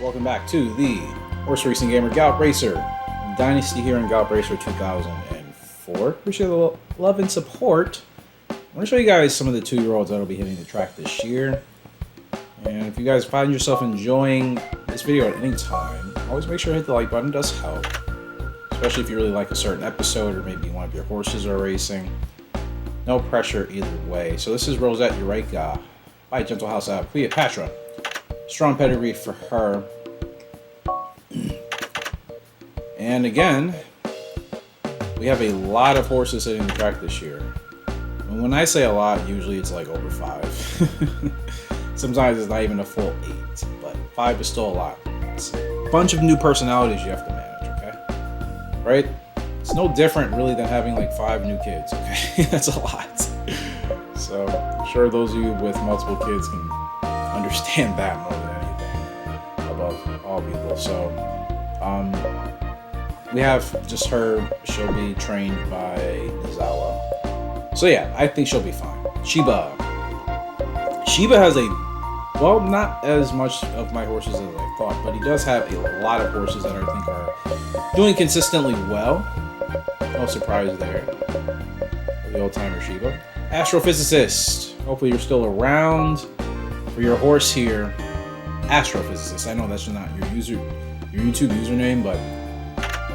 Welcome back to the horse racing gamer Gallop Racer Dynasty here in Gallop Racer 2004. Appreciate the love and support. I want to show you guys some of the 2-year-olds that will be hitting the track this year. And if you guys find yourself enjoying this video at any time, always make sure to hit the like button. It does help. Especially if you really like a certain episode or maybe one of your horses are racing. No pressure either way. So this is Rosette Eureka by Gentle House out of Cleopatra. Strong pedigree for her. And again, we have a lot of horses hitting the track this year. And when I say a lot, usually it's like over 5. Sometimes it's not even a full 8, but 5 is still a lot. It's a bunch of new personalities you have to manage, okay? Right? It's no different really than having like 5 new kids, okay? That's a lot. So I'm sure those of you with multiple kids can understand that more than anything above all people. So we have just her. She'll be trained by Nizawa. So yeah, I think she'll be fine. Sheba has well, not as much of my horses as I thought, but he does have a lot of horses that I think are doing consistently well. No surprise there. The old-timer Sheba. Astrophysicist. Hopefully you're still around for your horse here. Astrophysicist. I know that's not your YouTube username, but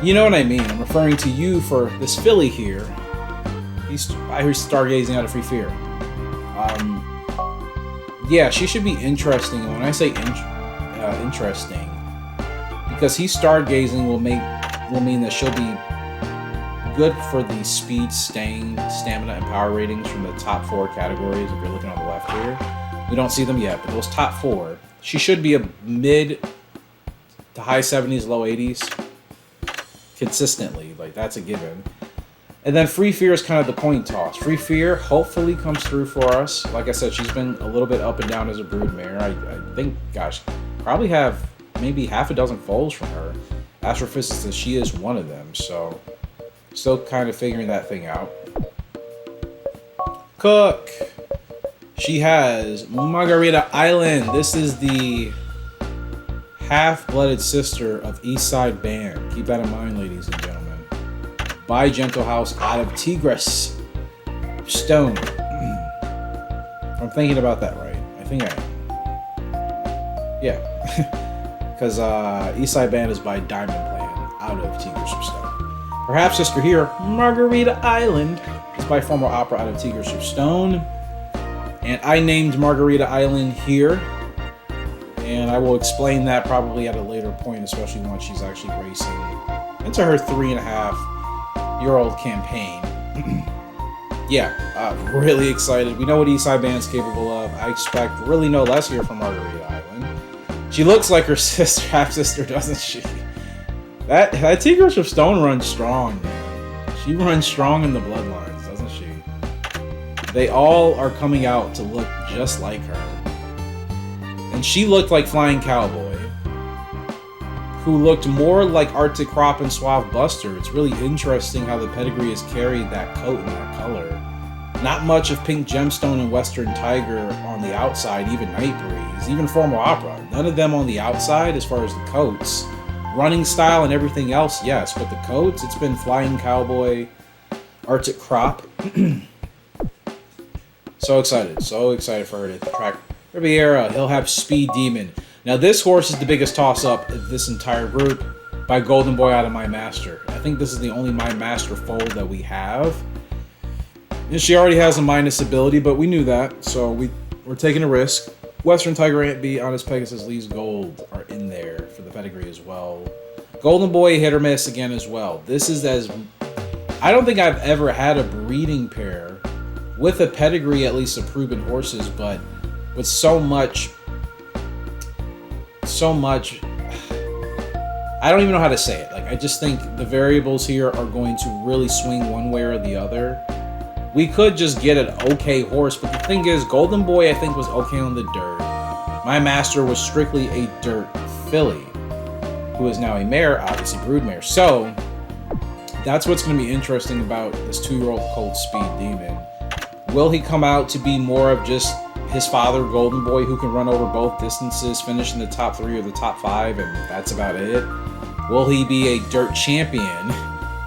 you know what I mean. I'm referring to you for this filly here. He's stargazing out of Free Fear. Yeah, she should be interesting. And when I say interesting, because he's stargazing will mean that she'll be good for the speed, staying, stamina, and power ratings from the top 4 categories. If you're looking on the left here, we don't see them yet, but those top 4, she should be a mid to high 70s, low 80s consistently. Like, that's a given. And then Free Fear is kind of the coin toss. Free Fear hopefully comes through for us. Like I said, she's been a little bit up and down as a brood mare. I think, gosh, probably have maybe half a dozen foals from her. Astrophysicist, she is one of them. So, still kind of figuring that thing out. Cook. She has Margarita Island. This is the half-blooded sister of Eastside Band. Keep that in mind, ladies and gentlemen. By Gentle House out of Tigris Stone. I'm thinking about that right. I think I am. Yeah. Because Eastside Band is by Diamond Plan out of Tigris Stone. Perhaps sister here, Margarita Island, is by Formal Opera out of Tigris Stone. And I named Margarita Island here. And I will explain that probably at a later point, especially once she's actually racing into her 3.5-year-old campaign. Yeah, really excited. We know what Eastside Band's capable of. I expect really no less here from Margarita Island. She looks like her sister, half-sister, doesn't she? That Tigris of Stone runs strong, man. She runs strong in the bloodlines, doesn't she? They all are coming out to look just like her. And she looked like Flying Cowboy, who looked more like Arctic Crop and Suave Buster. It's really interesting how the pedigree has carried that coat and that color. Not much of Pink Gemstone and Western Tiger on the outside, even Night Breeze, even Formal Opera. None of them on the outside as far as the coats. Running style and everything else, yes, but the coats, it's been Flying Cowboy, Arctic Crop. So excited for her to track Riviera. He'll have Speed Demon. Now this horse is the biggest toss-up of this entire group by Golden Boy out of My Master. I think this is the only My Master foal that we have. And she already has a minus ability, but we knew that, so we're taking a risk. Western Tiger Ant B, Honest Pegasus, Lee's Gold are in there for the pedigree as well. Golden Boy hit or miss again as well. This is I don't think I've ever had a breeding pair with a pedigree, at least of proven horses, but with so much, I don't even know how to say it. Like, I just think the variables here are going to really swing one way or the other. We could just get an okay horse, but the thing is, Golden Boy, I think, was okay on the dirt. My Master was strictly a dirt filly, who is now a mare, obviously broodmare. So, that's what's going to be interesting about this 2-year-old colt Speed Demon. Will he come out to be more of just his father, Golden Boy, who can run over both distances, finish in the top 3 or the top 5, and that's about it? Will he be a dirt champion?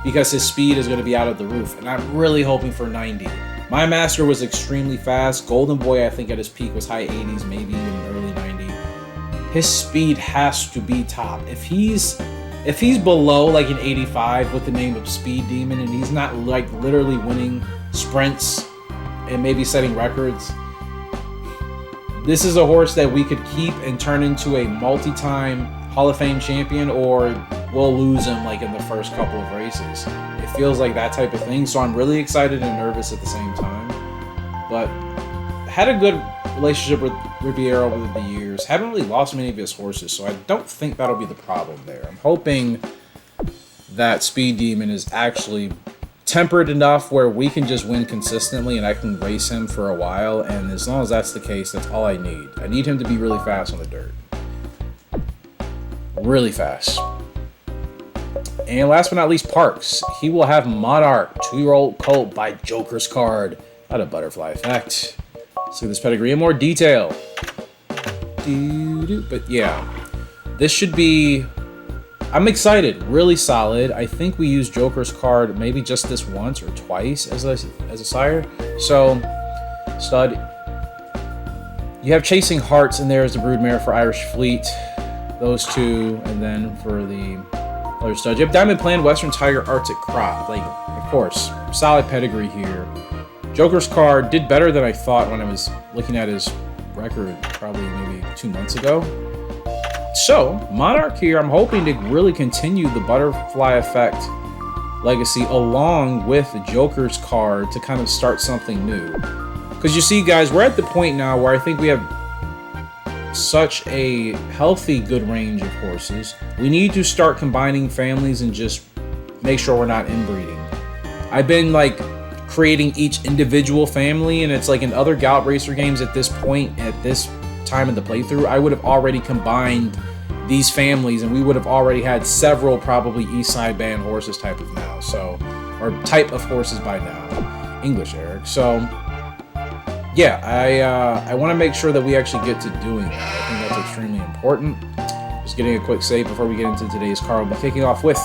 Because his speed is going to be out of the roof, and I'm really hoping for 90. My master was extremely fast. Golden Boy, I think at his peak was high 80s, maybe even early 90. His speed has to be top. If he's below like an 85 with the name of Speed Demon, and he's not like literally winning sprints and maybe setting records, this is a horse that we could keep and turn into a multi-time Hall of Fame champion, or we'll lose him like in the first couple of races. It feels like that type of thing, so I'm really excited and nervous at the same time. But had a good relationship with Riviera over the years. Haven't really lost many of his horses, so I don't think that'll be the problem there. I'm hoping that Speed Demon is actually tempered enough where we can just win consistently and I can race him for a while, and as long as that's the case, that's all I need. I need him to be really fast on the dirt. Really fast. And last but not least, Parks. He will have Monarch, 2-year-old colt by Joker's Card out of Butterfly Effect. Let's look at this pedigree in more detail. But yeah, this should be... I'm excited. Really solid. I think we used Joker's Card maybe just this once or twice as a sire. So, stud. You have Chasing Hearts in there as the broodmare for Irish Fleet. Those two, and then for the other stud, you have Diamond Plan, Western Tiger, Arctic Crop. Like, of course, solid pedigree here. Joker's Card did better than I thought when I was looking at his record probably maybe 2 months ago. So, Monarch here, I'm hoping to really continue the Butterfly Effect legacy along with the Joker's Card to kind of start something new. Because you see, guys, we're at the point now where I think we have such a healthy, good range of horses. We need to start combining families and just make sure we're not inbreeding. I've been like creating each individual family, and it's like in other Gallop Racer games at this point, at this time in the playthrough, I would have already combined these families and we would have already had several probably East Side Band horses type of now, so, or type of horses by now. English, Eric. So yeah, I want to make sure that we actually get to doing that. I think that's extremely important. Just getting a quick save before we get into today's card. We'll be kicking off with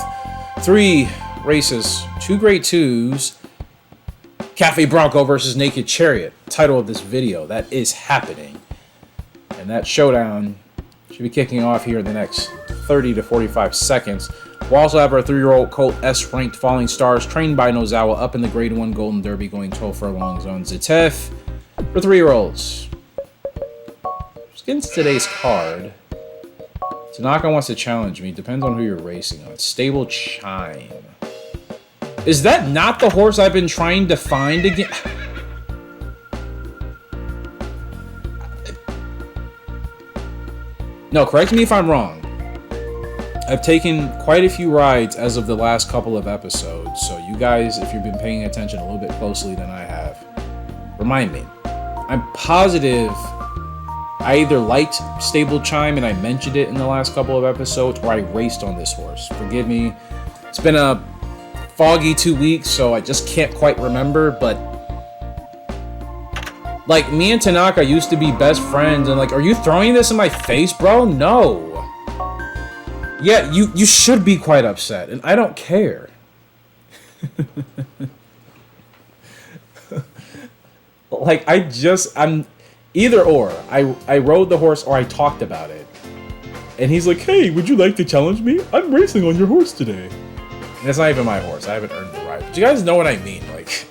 3 races, 2 grade 2s. Cafe Bronco versus Naked Chariot. Title of this video. That is happening. And that showdown should be kicking off here in the next 30 to 45 seconds. We'll also have our 3-year-old colt S-ranked Falling Stars, trained by Nozawa, up in the grade 1 Golden Derby, going 12 furlongs on Zetef. For 3-year-olds. Let's get into today's card. Tanaka wants to challenge me. Depends on who you're racing on. Stable Chime. Is that not the horse I've been trying to find again? No, correct me if I'm wrong. I've taken quite a few rides as of the last couple of episodes. So you guys, if you've been paying attention a little bit closely than I have, remind me. I'm positive I either liked Stable Chime and I mentioned it in the last couple of episodes, or I raced on this horse. Forgive me. It's been a foggy 2 weeks, so I just can't quite remember, but like, me and Tanaka used to be best friends, and like, are you throwing this in my face, bro? No. Yeah, you should be quite upset, and I don't care. Like, I'm either or. I rode the horse or I talked about it. And he's like, hey, would you like to challenge me? I'm racing on your horse today. And it's not even my horse. I haven't earned the right. But you guys know what I mean. Like,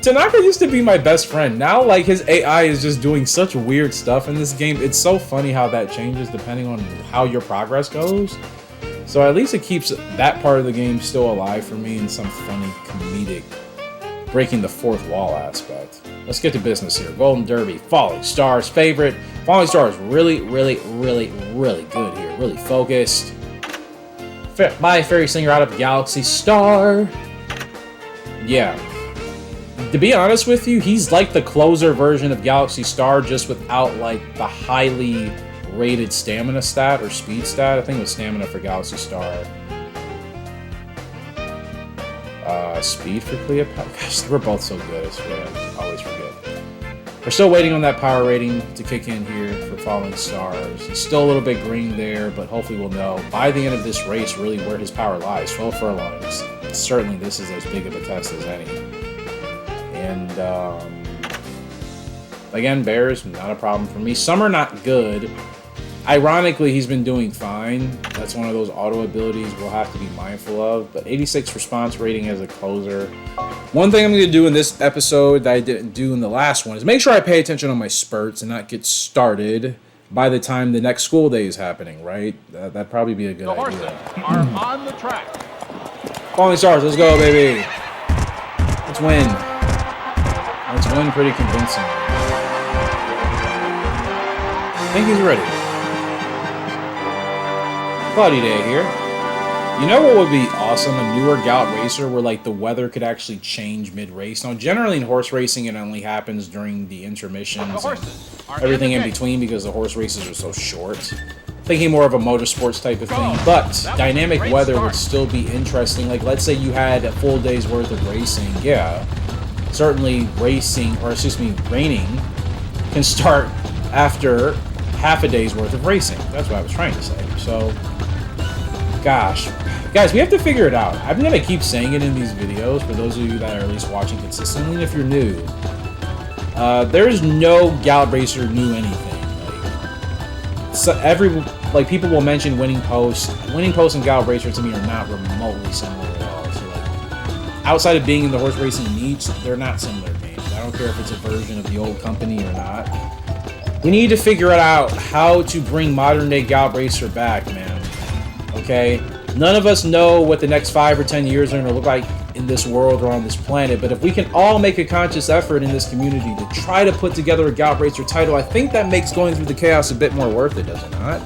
Tanaka used to be my best friend. Now, like, his AI is just doing such weird stuff in this game. It's so funny how that changes depending on how your progress goes. So at least it keeps that part of the game still alive for me in some funny comedic breaking the fourth wall aspect. Let's get to business here. Golden Derby, Falling Stars favorite. Falling Stars really, really, really, really good here. Really focused. My Fairy Singer out of Galaxy Star. Yeah. To be honest with you, he's like the closer version of Galaxy Star, just without like the highly rated stamina stat or speed stat. I think it was stamina for Galaxy Star. Speed for Cleopatra. Gosh, we're both so good, I swear. I always forget. We're still waiting on that power rating to kick in here for Falling Stars. He's still a little bit green there, but hopefully we'll know by the end of this race really where his power lies. 12 furlongs. Certainly this is as big of a test as any. And again, Bears, not a problem for me. Some are not good. Ironically, he's been doing fine. That's one of those auto abilities we'll have to be mindful of. But 86 response rating as a closer. One thing I'm going to do in this episode that I didn't do in the last one is make sure I pay attention on my spurts and not get started by the time the next school day is happening, right? That'd probably be a good idea. The horses are on the track. Falling Stars, let's go, baby. Let's win. Let's win pretty convincingly. I think he's ready. Cloudy day here. You know what would be awesome? A newer Gallop Racer where like the weather could actually change mid-race. Now, generally in horse racing, it only happens during the intermissions and everything in between because the horse races are so short. Thinking more of a motorsports type of thing, but dynamic weather would still be interesting. Like, let's say you had a full day's worth of racing. Yeah, certainly racing, or excuse me, raining can start after half a day's worth of racing. That's what I was trying to say. So, gosh. Guys, we have to figure it out. I'm going to keep saying it in these videos for those of you that are at least watching consistently. And if you're new, there is no Gallop Racer knew anything. Like, people will mention Winning Post. Winning Post and Gallop Racer to me are not remotely similar at all. So, like, outside of being in the horse racing niche, they're not similar games. I don't care if it's a version of the old company or not. We need to figure out how to bring modern day Gallop Racer back, man. Okay? None of us know what the next 5 or 10 years are going to look like in this world or on this planet, but if we can all make a conscious effort in this community to try to put together a Gallop Racer title, I think that makes going through the chaos a bit more worth it, does it not?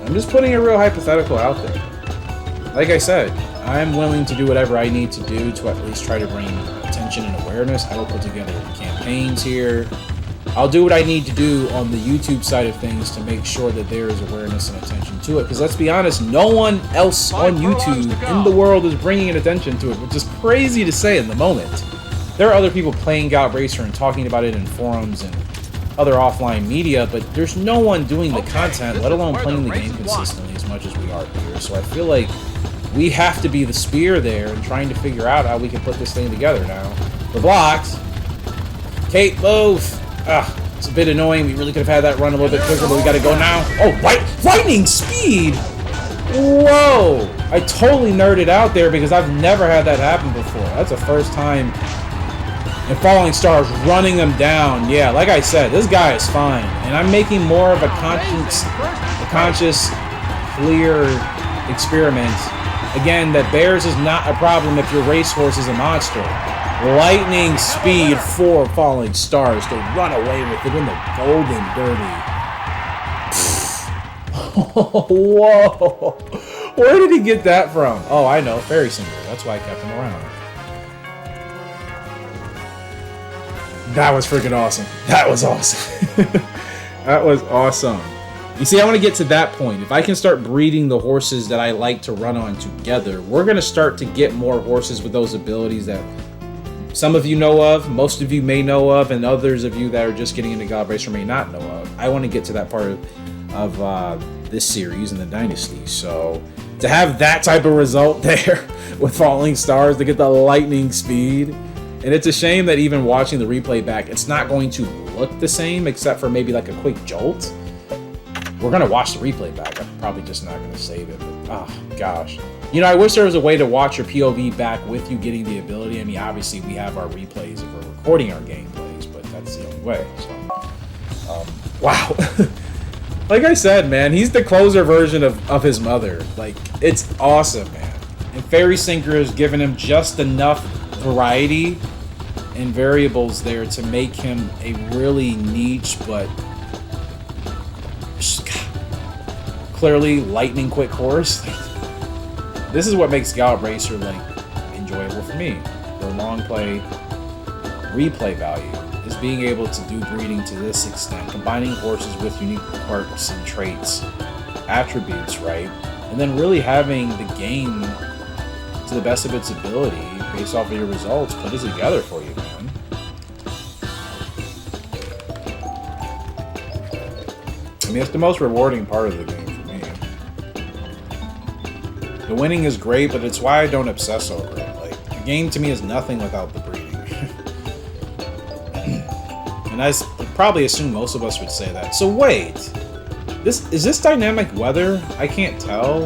I'm just putting a real hypothetical out there. Like I said, I'm willing to do whatever I need to do to at least try to bring attention and awareness. I will put together campaigns here. I'll do what I need to do on the YouTube side of things to make sure that there is awareness and attention to it. Because let's be honest, no one else on YouTube in the world is bringing attention to it, which is crazy to say in the moment. There are other people playing Gallop Racer and talking about it in forums and other offline media, but there's no one doing the content, let alone playing the game consistently as much as we are here. So I feel like we have to be the spear there and trying to figure out how we can put this thing together now. The blocks. Kate, move. It's a bit annoying. We really could have had that run a little bit quicker, but we got to go now. Oh, lightning speed! Whoa! I totally nerded out there because I've never had that happen before. That's the first time. And Falling Stars running them down. Yeah, like I said, this guy is fine. And I'm making more of a conscious, clear experiment. Again, that Bears is not a problem if your racehorse is a monster. Lightning speed for Falling Stars to run away with it in the Golden Derby. Whoa! Where did he get that from? Oh, I know. Fairy Singer. That's why I kept him around. That was freaking awesome. That was awesome. That was awesome. You see, I want to get to that point. If I can start breeding the horses that I like to run on together, we're going to start to get more horses with those abilities that some of you know of, most of you may know of, and others of you that are just getting into Gallop Racer may not know of. I want to get to that part of this series in the Dynasty. So to have that type of result there with Falling Stars, to get the lightning speed, and it's a shame that even watching the replay back, it's not going to look the same except for maybe like a quick jolt. We're going to watch the replay back. I'm probably just not going to save it. But, oh, gosh. You know, I wish there was a way to watch your POV back with you getting the ability. I mean, obviously, we have our replays if we're recording our gameplays, but that's the only way. So, wow. Like I said, man, he's the closer version of his mother. Like, it's awesome, man. And Fairy Sinker has given him just enough variety and variables there to make him a really niche, but clearly lightning quick horse. This is what makes Gallop Racer like enjoyable for me. The long play replay value is being able to do breeding to this extent, combining horses with unique quirks and traits, attributes, right? And then really having the game to the best of its ability based off of your results put it together for you, man. mean, it's the most rewarding part of the game for me. The winning is great, but it's why I don't obsess over it. Like, the game to me is nothing without the breeding. And I probably assume most of us would say that. So wait, is this dynamic weather? I can't tell.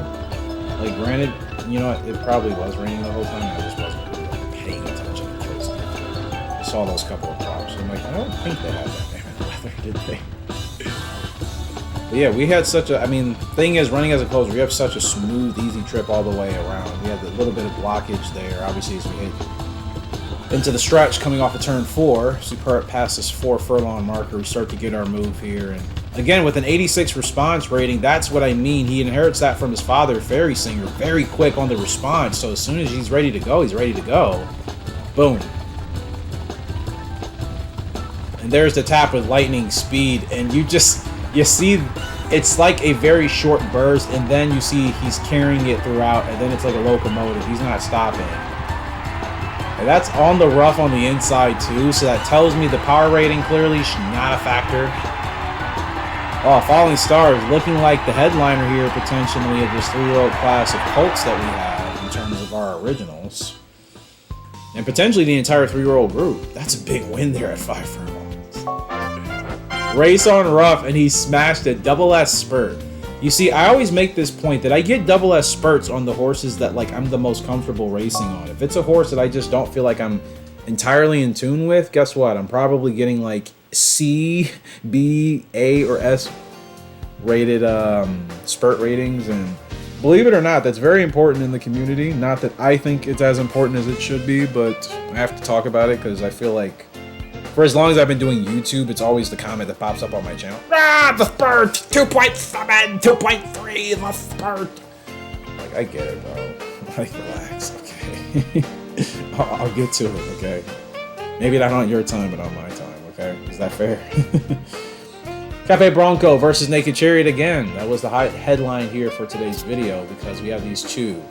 Like, granted, you know what? It probably was raining the whole time. I just wasn't really paying attention closely. I saw those couple of props. I'm like, I don't think they had dynamic weather, did they? But yeah, we had such a. I mean, thing is, running as a closer, we have such a smooth, easy trip all the way around. We had a little bit of blockage there, obviously, as we hit into the stretch coming off of turn 4. So we past this 4 furlong marker, we start to get our move here. And again, with an 86 response rating, that's what I mean. He inherits that from his father, Fairy Singer, very quick on the response. So as soon as he's ready to go, he's ready to go. Boom. And there's the tap with lightning speed. And you see, it's like a very short burst. And then you see he's carrying it throughout. And then it's like a locomotive. He's not stopping. And that's on the rough on the inside too, so that tells me the power rating clearly is not a factor. Oh, Falling Stars looking like the headliner here potentially of this 3-year-old class of colts that we have in terms of our originals. And potentially the entire 3-year-old group. That's a big win there at 5 furlongs. Race on rough, and he smashed a double S spurt. You see, I always make this point that I get double S spurts on the horses that like I'm the most comfortable racing on. If it's a horse that I just don't feel like I'm entirely in tune with, guess what? I'm probably getting like C, B, A, or S rated spurt ratings. And believe it or not, that's very important in the community. Not that I think it's as important as it should be, but I have to talk about it because I feel like for as long as I've been doing YouTube, it's always the comment that pops up on my channel. Ah, the spurt! 2.7, 2.3, the spurt! Like, I get it, bro. Like, relax, okay? I'll get to it, okay? Maybe not on your time, but on my time, okay? Is that fair? Cafe Bronco versus Naked Chariot again. That was the headline here for today's video because we have these two.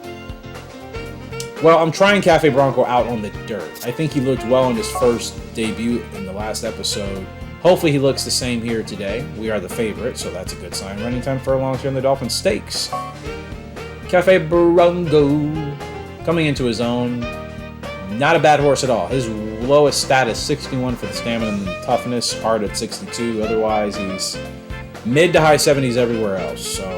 Well, I'm trying Cafe Bronco out on the dirt. I think he looked well in his first debut in the last episode. Hopefully he looks the same here today. We are the favorite, so that's a good sign. Running time furlongs here in the Dolphin Stakes. Cafe Bronco coming into his own. Not a bad horse at all. His lowest stat is 61 for the stamina and the toughness. Hard at 62. Otherwise, he's mid to high 70s everywhere else. So,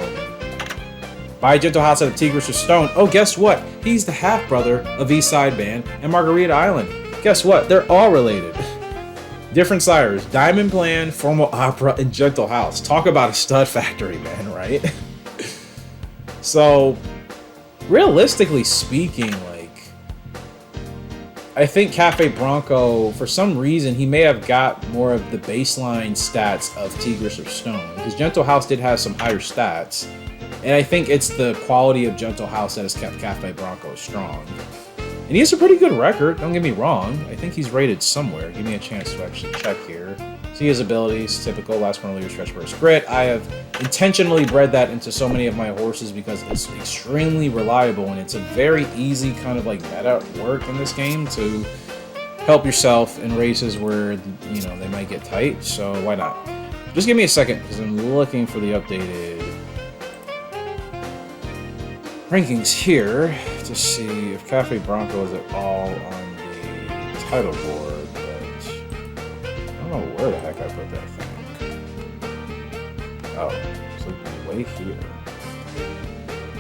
by Gentle House out of Tigris of Stone. Oh, guess what? He's the half-brother of East Side Band and Margarita Island. Guess what? They're all related. Different sires. Diamond Plan, Formal Opera, and Gentle House. Talk about a stud factory, man, right? So, realistically speaking, like, I think Cafe Bronco, for some reason, he may have got more of the baseline stats of Tigris of Stone. Because Gentle House did have some higher stats. And I think it's the quality of Gentle House that has kept Cafe Bronco strong. And he has a pretty good record, don't get me wrong. I think he's rated somewhere. Give me a chance to actually check here. See his abilities, typical, last one earlier, stretch burst grit. I have intentionally bred that into so many of my horses because it's extremely reliable and it's a very easy kind of like meta work in this game to help yourself in races where, you know, they might get tight. So why not? Just give me a second because I'm looking for the updated rankings here to see if Cafe Bronco is at all on the title board, but I don't know where the heck I put that thing. Oh, it's like way here.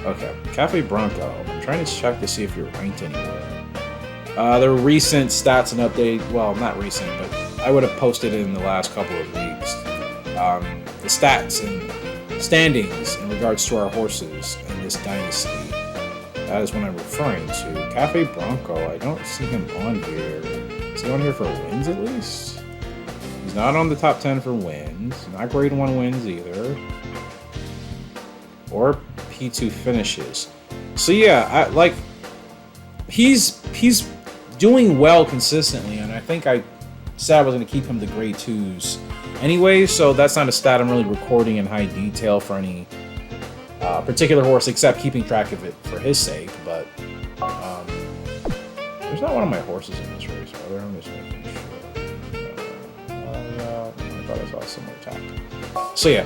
Okay, Cafe Bronco. I'm trying to check to see if you're ranked anywhere. The recent stats and update, well, not recent, but I would have posted it in the last couple of weeks. The stats and standings in regards to our horses in this dynasty. That is what I'm referring to. Cafe Bronco, I don't see him on here. Is he on here for wins at least? He's not on the top 10 for wins. Not grade 1 wins either. Or P2 finishes. So yeah, he's doing well consistently, and I think I said I was going to keep him to grade 2s anyway, so that's not a stat I'm really recording in high detail for any particular horse, except keeping track of it for his sake. But there's not one of my horses in this race, are there? I'm just making sure. I thought I saw a similar tactic. So yeah,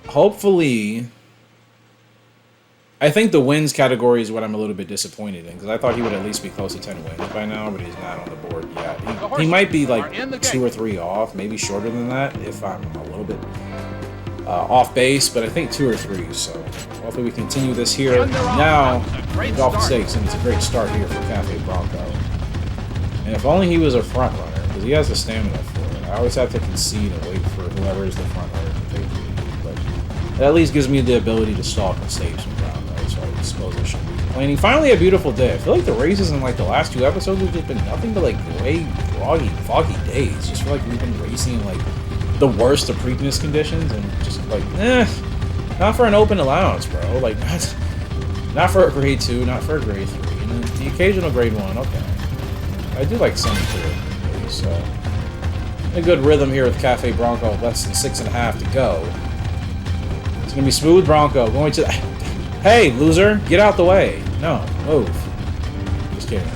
hopefully, I think the wins category is what I'm a little bit disappointed in, because I thought he would at least be close to 10 wins by now, but he's not on the board yet. He might be like 2 or 3 off, maybe shorter than that if I'm a little bit off base, but I think 2 or 3. So hopefully we continue this here now. Off the stakes, and it's a great start here for Cafe Bronco. And if only he was a front runner, because he has the stamina for it. I always have to concede and wait for whoever is the front runner to take the lead, but it at least gives me the ability to stalk and save some ground, right? So I suppose I shouldn't be complaining. Finally, a beautiful day. I feel like the races in like the last 2 episodes have just been nothing but like gray, foggy days. Just feel like we've been racing in like the worst of Preakness conditions, and just like, not for an open allowance, bro. Like, not for a grade 2, not for a grade 3, and then the occasional grade 1, okay. I do like semi-clear, so a good rhythm here with Cafe Bronco, less than 6.5 to go. It's gonna be smooth Bronco going to. Hey, loser, get out the way. No, move. Just kidding.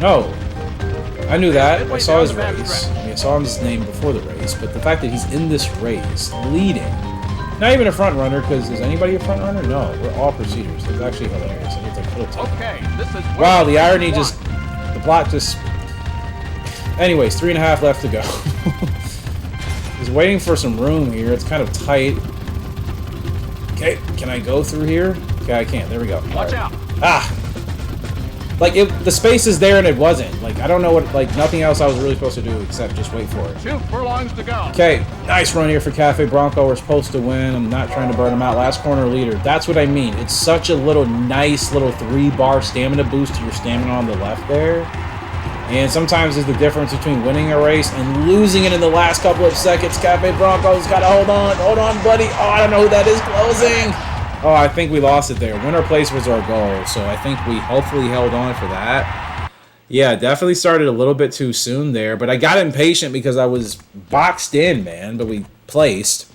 No, I knew that. I saw his race. I mean, I saw his name before the race, but the fact that he's in this race, leading. Not even a front runner, because is anybody a front runner? No, we're all proceeders. That's actually hilarious. I need to put it to Okay, this is wow, the irony just, the plot just. Anyways, 3.5 left to go. Just waiting for some room here. It's kind of tight. Okay, can I go through here? Okay, I can. There we go. Watch out. Ah! Like, the space is there and it wasn't. Like, I don't know what, like, nothing else I was really supposed to do except just wait for it. 2 furlongs to go. Okay, nice run here for Cafe Bronco. We're supposed to win. I'm not trying to burn him out. Last corner leader. That's what I mean. It's such a nice little 3-bar stamina boost to your stamina on the left there. And sometimes is the difference between winning a race and losing it in the last couple of seconds. Cafe Bronco's got to hold on. Hold on, buddy. Oh, I don't know who that is closing. Oh, I think we lost it there. Winner place was our goal, so I think we hopefully held on for that. Yeah, definitely started a little bit too soon there, but I got impatient because I was boxed in, man, but we placed.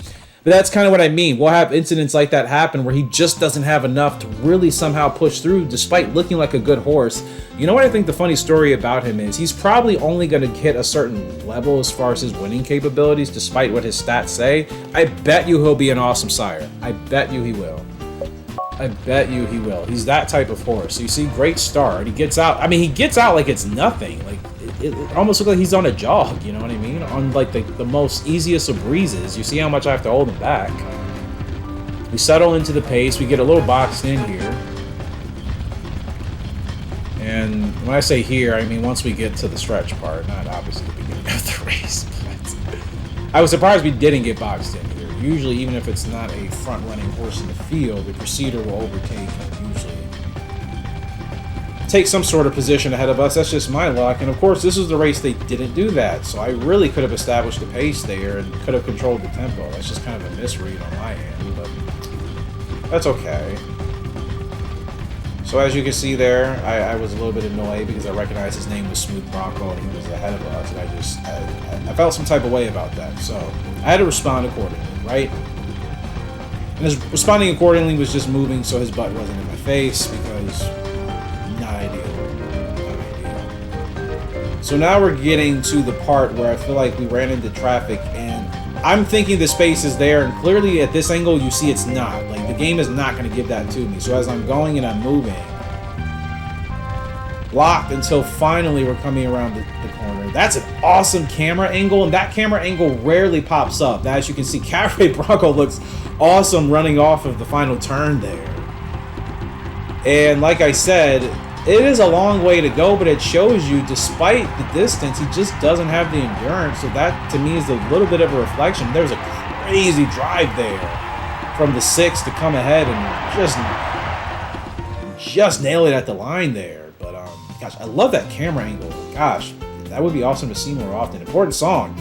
But that's kind of what I mean. We'll have incidents like that happen where he just doesn't have enough to really somehow push through despite looking like a good horse. You know what I think the funny story about him is? He's probably only going to hit a certain level as far as his winning capabilities despite what his stats say. I bet you he'll be an awesome sire. I bet you he will. I bet you he will. He's that type of horse. So you see, great start. He gets out. I mean, he gets out like it's nothing. Like it almost looks like he's on a jog. You know what I mean? On like the most easiest of breezes. You see how much I have to hold him back. We settle into the pace. We get a little boxed in here. And when I say here, I mean once we get to the stretch part, not obviously the beginning of the race. But I was surprised we didn't get boxed in here. Usually, even if it's not a front-running horse in the field, the preceder will overtake and usually take some sort of position ahead of us. That's just my luck. And of course, this is the race they didn't do that. So I really could have established the pace there and could have controlled the tempo. That's just kind of a misread on my end, but that's okay. So as you can see there, I was a little bit annoyed because I recognized his name was Smooth Bronco and he was ahead of us, and I felt some type of way about that. So I had to respond accordingly, right? And his responding accordingly was just moving so his butt wasn't in my face because not ideal. So now we're getting to the part where I feel like we ran into traffic and I'm thinking the space is there, and clearly at this angle you see it's not. Like the game is not going to give that to me. So as I'm going and I'm moving, blocked until finally we're coming around the corner. That's an awesome camera angle, and that camera angle rarely pops up. As you can see, Cafe Bronco looks awesome running off of the final turn there. And like I said, it is a long way to go, but it shows you, despite the distance, he just doesn't have the endurance. So that, to me, is a little bit of a reflection. There's a crazy drive there from the 6 to come ahead and just nail it at the line there. But, gosh, I love that camera angle. Gosh, that would be awesome to see more often. Important song.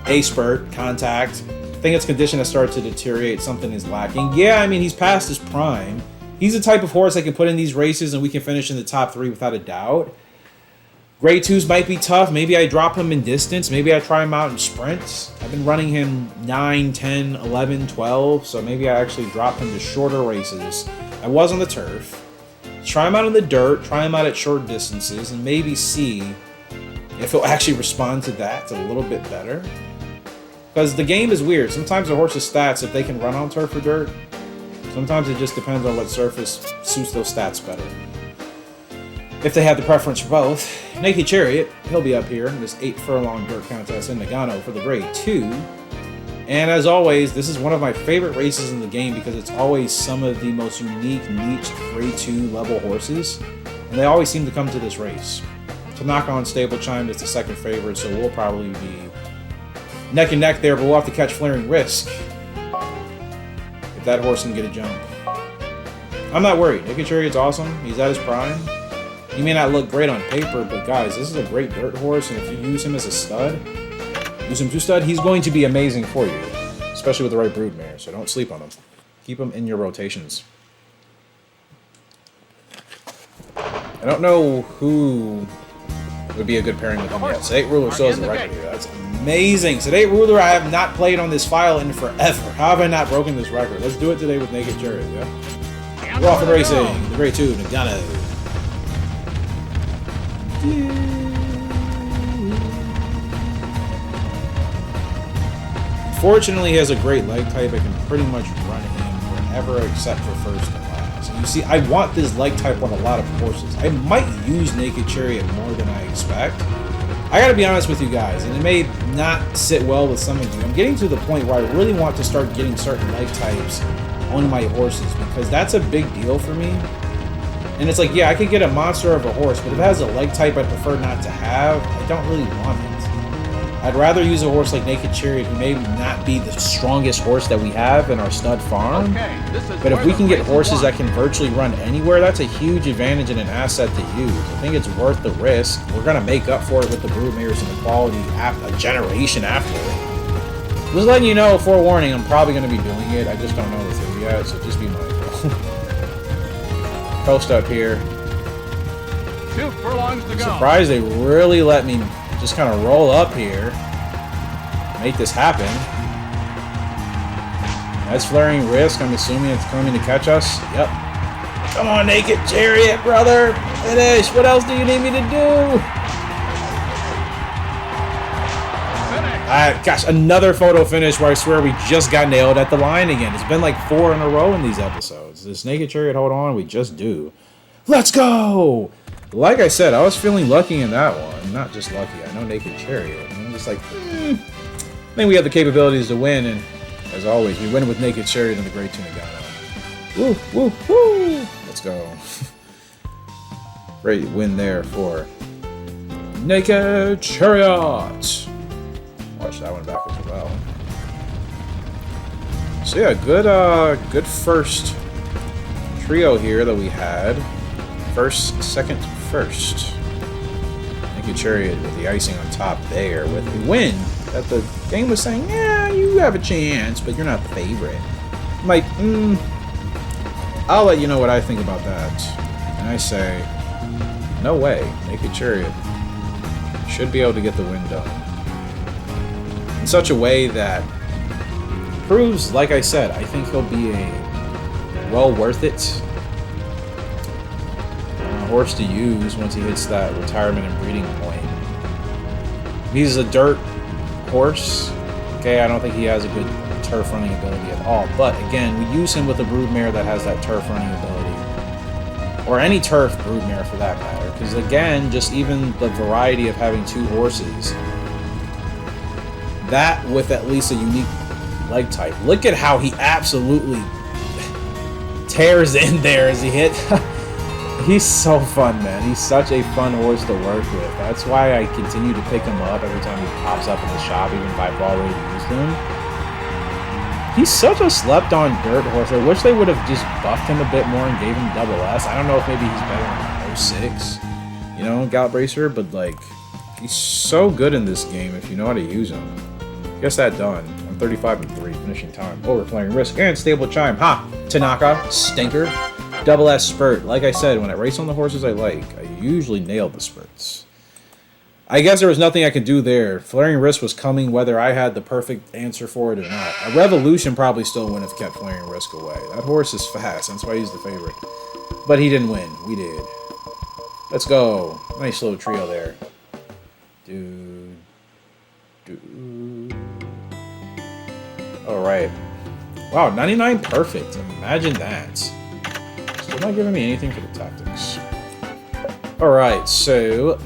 A-spurt, contact. I think it's condition that started to deteriorate. Something is lacking. Yeah, I mean, he's past his prime. He's the type of horse that can put in these races and we can finish in the top 3 without a doubt. Grade 2s might be tough. Maybe I drop him in distance. Maybe I try him out in sprints. I've been running him 9, 10, 11, 12. So maybe I actually drop him to shorter races. I was on the turf. try him out in the dirt, try him out at short distances, and maybe see if he'll actually respond to that a little bit better. Because the game is weird. Sometimes a horse's stats, if they can run on turf or dirt, sometimes it just depends on what surface suits those stats better. If they have the preference for both. Naked Chariot, he'll be up here in this 8 furlong dirt contest in Nagano for the grade 2. And as always, this is one of my favorite races in the game because it's always some of the most unique, niched grade 2 level horses. And they always seem to come to this race. Tanaka on Stable Chime is the second favorite, so we'll probably be neck and neck there, but we'll have to catch Flaring Risk if that horse can get a jump. I'm not worried. Naked Chariot's awesome. He's at his prime. He may not look great on paper, but guys, this is a great dirt horse, and if you use him as a stud, use him to stud, he's going to be amazing for you, especially with the right broodmare, so don't sleep on him. Keep him in your rotations. I don't know who would be a good pairing with him yet. Sedate Ruler still has a record here. That's amazing. Sedate Ruler, I have not played on this file in forever. How have I not broken this record? Let's do it today with Naked Chariot, yeah? We're off and racing. The grade 2, Nagano. Fortunately, he has a great leg type. I can pretty much run him wherever except for first and last. And you see, I want this leg type on a lot of horses. I might use Naked Chariot more than I expect. I gotta be honest with you guys, and it may not sit well with some of you. I'm getting to the point where I really want to start getting certain leg types on my horses because that's a big deal for me. And it's like, yeah, I could get a monster of a horse, but if it has a leg type I prefer not to have, I don't really want it. I'd rather use a horse like Naked Chariot, who may not be the strongest horse that we have in our stud farm. But if we can get horses that can virtually run anywhere, that's a huge advantage and an asset to use. I think it's worth the risk. We're going to make up for it with the broodmares and the quality a generation after. Just letting you know, forewarning, I'm probably going to be doing it. I just don't know the thing yet, so just be mindful. Coast up here. 2 furlongs to go. Surprised they really let me just kind of roll up here, make this happen. That's Flaring Risk. I'm assuming it's coming to catch us. Yep. Come on, Naked Chariot, brother. Finish. What else do you need me to do? Gosh, another photo finish where I swear we just got nailed at the line again. It's been like 4 in a row in these episodes. This Naked Chariot, hold on, we just do. Let's go! Like I said, I was feeling lucky in that one. Not just lucky, I know Naked Chariot. I'm just like, I think we have the capabilities to win, and as always, we win with Naked Chariot and the Great 2 Nagano. Woo, woo, woo! Let's go. Great win there for Naked Chariot. Watch that one back as well. So yeah, good first trio here that we had. First, second, first. Naked Chariot with the icing on top there with the win that the game was saying, yeah, you have a chance, but you're not the favorite. I'm like, I'll let you know what I think about that. And I say, no way. Naked Chariot should be able to get the win done. In such a way that proves, like I said, I think he'll be a well worth it horse to use once he hits that retirement and breeding point. He's a dirt horse. Okay, I don't think he has a good turf running ability at all. But again, we use him with a broodmare that has that turf running ability. Or any turf broodmare for that matter. Because again, just even the variety of having 2 horses, that with at least a unique leg type. Look at how he absolutely tears in there as he hit. He's so fun, man. He's such a fun horse to work with. That's why I continue to pick him up every time he pops up in the shop, even if I've already used him. He's such a slept-on dirt horse. I wish they would have just buffed him a bit more and gave him double S. I don't know if maybe he's better than 06, you know, Gallop Racer, but like, he's so good in this game if you know how to use him. Guess that done. I'm 35-3, finishing time. Over Flaring Risk and Stable Chime. Ha! Tanaka, stinker. Double S spurt. Like I said, when I race on the horses I like, I usually nail the spurts. I guess there was nothing I could do there. Flaring Risk was coming whether I had the perfect answer for it or not. A Revolution probably still wouldn't have kept Flaring Risk away. That horse is fast. That's why he's the favorite. But he didn't win. We did. Let's go. Nice little trio there. Dude. Alright. Wow, 99 perfect. Imagine that. Still not giving me anything for the tactics. Alright, so...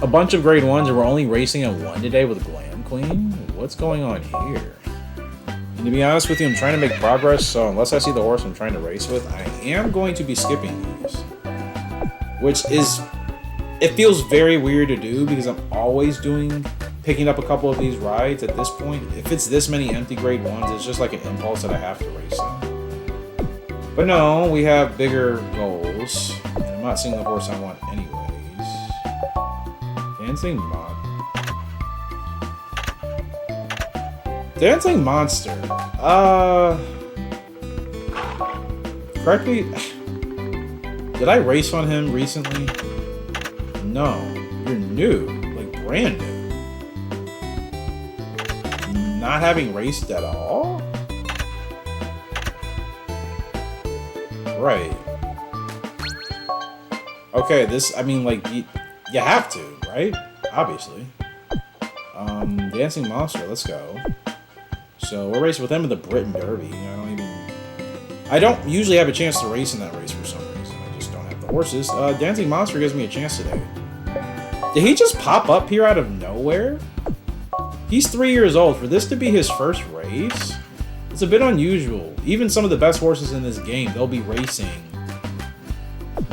a bunch of grade 1s, and we're only racing a 1 today with Glam Queen? What's going on here? And to be honest with you, I'm trying to make progress, so unless I see the horse I'm trying to race with, I am going to be skipping these. Which is... it feels very weird to do, because I'm always picking up a couple of these rides at this point. If it's this many empty grade 1s, it's just like an impulse that I have to race in. But no, we have bigger goals, and I'm not seeing the horse I want anyways. Dancing Monster. Correct me. Did I race on him recently? No. You're new. Like, brand new. Not having raced at all? Right. Okay, this, I mean, like, you have to, right? Obviously. Dancing Monster, let's go. So, we're racing with them in the Britain Derby. I don't usually have a chance to race in that race for some reason. I just don't have the horses. Dancing Monster gives me a chance today. Did he just pop up here out of nowhere? He's 3 years old. For this to be his first race, it's a bit unusual. Even some of the best horses in this game, they'll be racing.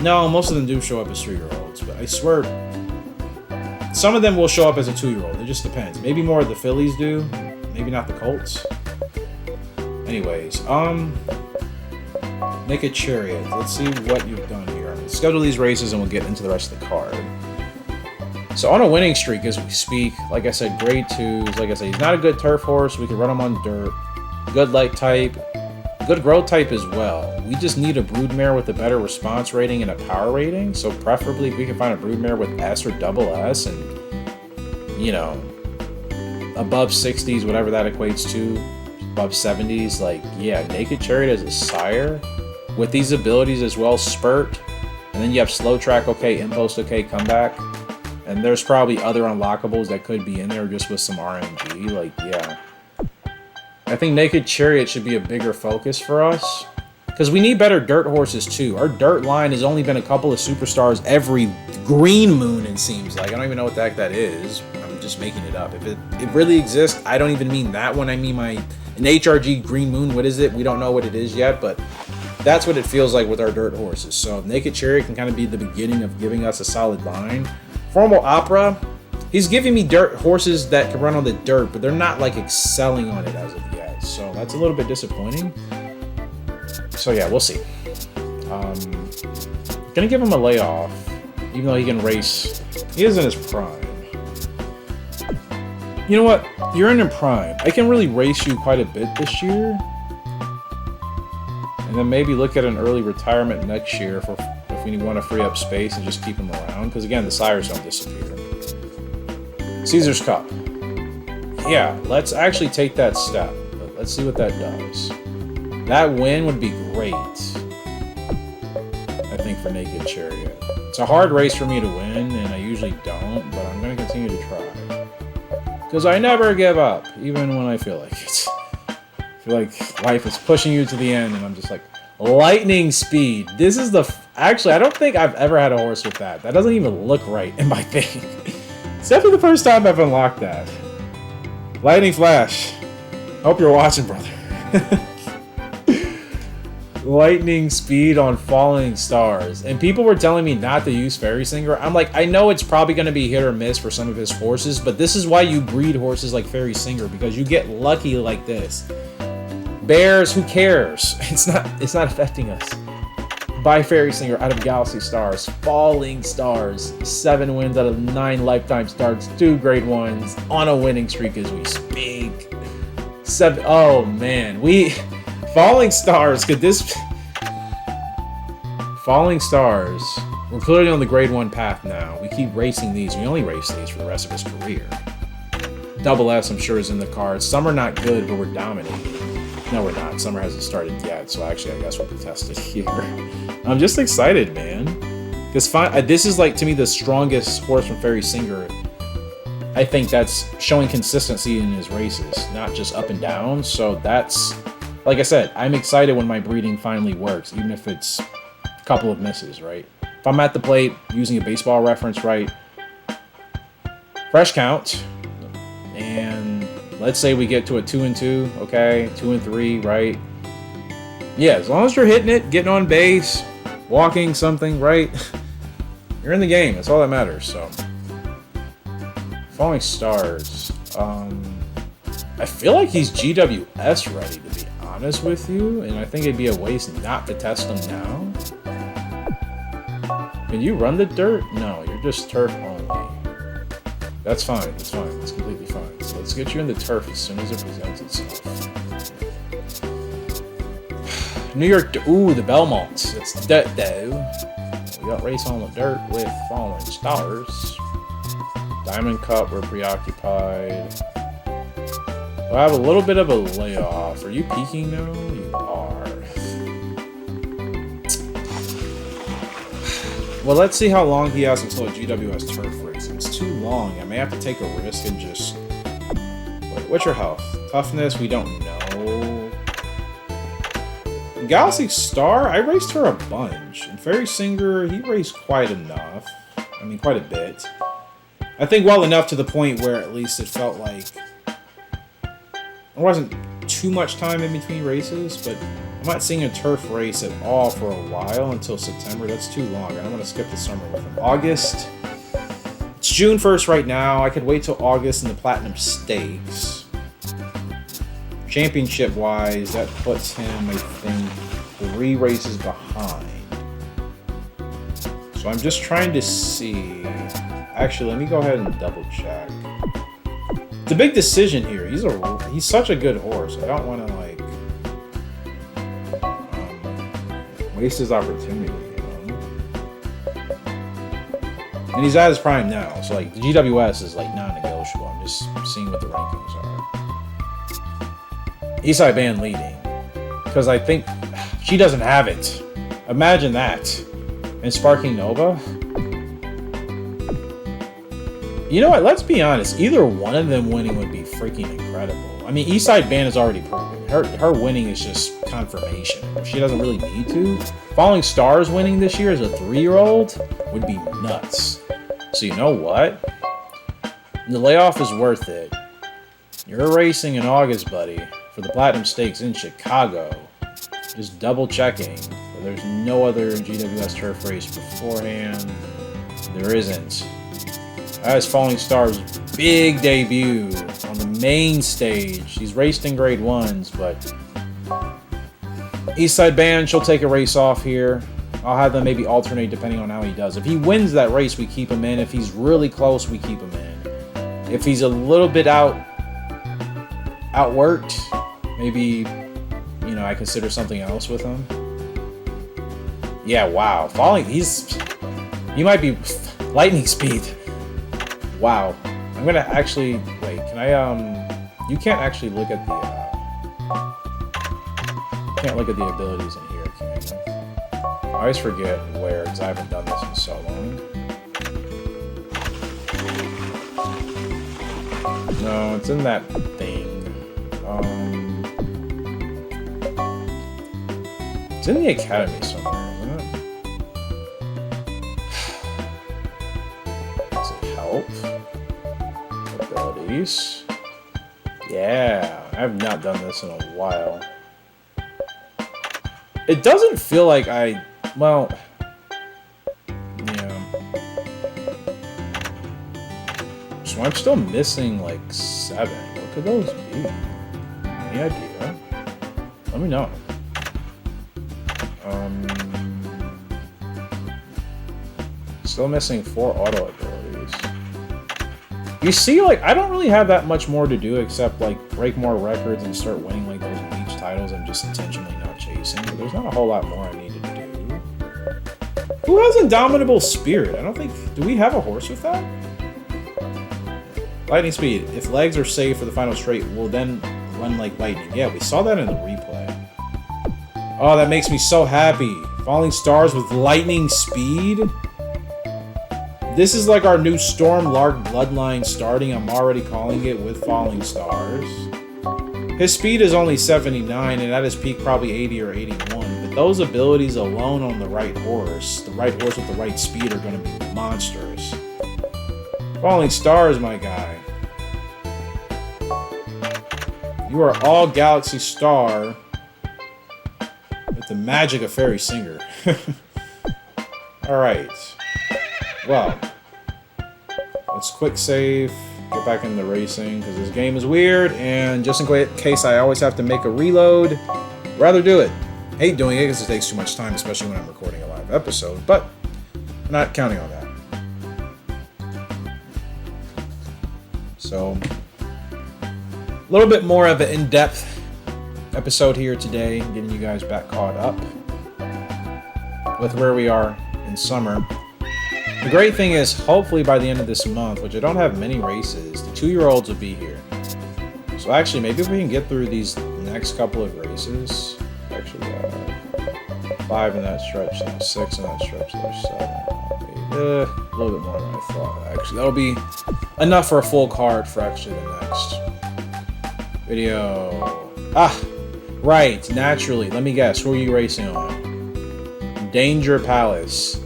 No, most of them do show up as 3-year-olds, but I swear, some of them will show up as a 2-year-old. It just depends. Maybe more of the fillies do. Maybe not the colts. Anyways, Naked Chariot. Let's see what you've done here. I'm gonna schedule these races and we'll get into the rest of the card. So on a winning streak as we speak, like I said, grade 2s. Like I said, he's not a good turf horse. We can run him on dirt. Good light type. Good growth type as well. We just need a broodmare with a better response rating and a power rating. So preferably if we can find a broodmare with S or double S and, you know, above 60s, whatever that equates to, above 70s, like, yeah, Naked Chariot as a sire with these abilities as well, spurt, and then you have slow track, okay, impulse, okay, comeback, and there's probably other unlockables that could be in there just with some RNG, like, yeah. I think Naked Chariot should be a bigger focus for us, because we need better dirt horses too. Our dirt line has only been a couple of superstars every green moon, it seems like. I don't even know what the heck that is. I'm just making it up. If it really exists, I don't even mean that one. I mean an HRG green moon. What is it? We don't know what it is yet, but that's what it feels like with our dirt horses. So Naked Chariot can kind of be the beginning of giving us a solid line. Formal Opera, he's giving me dirt horses that can run on the dirt, but they're not like excelling on it as of yet. So that's a little bit disappointing. So yeah, we'll see. Gonna give him a layoff, even though he can race. He is in his prime. You know what? You're in your prime. I can really race you quite a bit this year. And then maybe look at an early retirement next year if we want to free up space and just keep him around. Because again, the sires don't disappear. Caesar's Cup. Yeah, let's actually take that step. Let's see what that does. That win would be great, I think, for Naked Chariot. It's a hard race for me to win, and I usually don't, but I'm going to continue to try. Because I never give up, even when I feel like it. I feel like life is pushing you to the end, and I'm just like, lightning speed. This is actually, I don't think I've ever had a horse with that. That doesn't even look right in my thing. It's definitely the first time I've unlocked that. Lightning Flash. Hope you're watching, brother. Lightning speed on Falling Stars. And people were telling me not to use Fairy Singer. I'm like, I know it's probably going to be hit or miss for some of his horses, but this is why you breed horses like Fairy Singer, because you get lucky like this. Bears, who cares? It's not affecting us. Buy Fairy Singer out of Galaxy Stars. Falling Stars. 7 wins out of 9 lifetime starts. 2 grade 1s on a winning streak as we speak. 7. Oh man, Falling Stars. Falling Stars. We're clearly on the grade 1 path now. We keep racing these. We only race these for the rest of his career. Double S, I'm sure, is in the cards. Some are not good, but we're dominating. No, we're not. Summer hasn't started yet, so actually, I guess we'll be tested here. I'm just excited, man. Because this is, like, to me, the strongest horse from Ferry Singer. I think that's showing consistency in his races, not just up and down. So that's, like I said, I'm excited when my breeding finally works, even if it's a couple of misses, right? If I'm at the plate, using a baseball reference, right? Fresh count. And let's say we get to a 2-2, okay? 2-3, right? Yeah, as long as you're hitting it, getting on base, walking something, right? You're in the game. That's all that matters, so. Falling Stars. I feel like he's GWS ready, to be honest with you, and I think it'd be a waste not to test him now. Can you run the dirt? No, you're just turf only. That's fine. That's fine. That's completely fine. So let's get you in the turf as soon as it presents itself. New York. Ooh, the Belmont. It's dirt, though. We got Race on the Dirt with Falling Stars. Diamond Cup, we're preoccupied. I have a little bit of a layoff. Are you peaking now? You are. Well, let's see how long he has until a GWS turf race. If it's too long, I may have to take a risk and just... Wait, what's your health? Toughness, we don't know. Galaxy Star, I raced her a bunch. And Ferry Singer, he raced quite enough. I mean, quite a bit. I think well enough to the point where at least it felt like there wasn't too much time in between races, but I'm not seeing a turf race at all for a while until September. That's too long. I don't want to skip the summer with him. August. It's June 1st right now. I could wait till August in the Platinum Stakes. Championship-wise, that puts him, I think, 3 races behind. So I'm just trying to see... Actually, let me go ahead and double check. It's a big decision here. He's such a good horse. I don't want to like waste his opportunity, you know. And he's at his prime now, so like the GWS is like non-negotiable. I'm just seeing what the rankings are. Eastside Band leading because I think she doesn't have it. Imagine that. And Sparking Nova. You know what? Let's be honest. Either one of them winning would be freaking incredible. I mean, Eastside Band is already proven. Her winning is just confirmation. She doesn't really need to. Falling Stars winning this year as a 3-year-old would be nuts. So you know what? The layoff is worth it. You're racing in August, buddy, for the Platinum Stakes in Chicago. Just double checking. There's no other GWS turf race beforehand. There isn't. That's Falling Stars' big debut on the main stage. She's raced in grade 1s, but Eastside Band, she'll take a race off here. I'll have them maybe alternate depending on how he does. If he wins that race, we keep him in. If he's really close, we keep him in. If he's a little bit outworked, maybe, you know, I consider something else with him. Yeah, wow. He might be lightning speed. Wow. I'm gonna actually wait. Can I you can't actually look at the can't look at the abilities in here, can you? I always forget where, because I haven't done this in so long. No, it's in that thing. It's in the academy somewhere, isn't it? Does it help? Abilities. Yeah, I have not done this in a while. It doesn't feel like well, yeah. So I'm still missing like 7. What could those be? Any idea? Let me know. Still missing 4 auto abilities. You see, like, I don't really have that much more to do except, like, break more records and start winning, like, those beach titles I'm just intentionally not chasing. But there's not a whole lot more I needed to do. Who has Indomitable Spirit? I don't think... Do we have a horse with that? Lightning Speed. If legs are safe for the final straight, we'll then run like lightning. Yeah, we saw that in the replay. Oh, that makes me so happy. Falling Stars with Lightning Speed? This is like our new Stormlark bloodline starting. I'm already calling it with Falling Stars. His speed is only 79, and at his peak probably 80 or 81. But those abilities alone on the right horse with the right speed are going to be monstrous. Falling Stars, my guy. You are all Galaxy Star with the magic of Fairy Singer. Alright. Well, let's quick save. Get back into racing because this game is weird, and just in case I always have to make a reload, rather do it. Hate doing it because it takes too much time, especially when I'm recording a live episode, but I'm not counting on that. So, a little bit more of an in-depth episode here today, getting you guys back caught up with where we are in summer. The great thing is, hopefully by the end of this month, which I don't have many races, the 2-year-olds will be here. So actually, maybe if we can get through these next couple of races, actually 5 in that stretch, now 6 in that stretch, there's 7, 8, a little bit more than I thought. Actually, that'll be enough for a full card for actually the next video. Ah, right, naturally. Let me guess, who are you racing on? Danger Palace.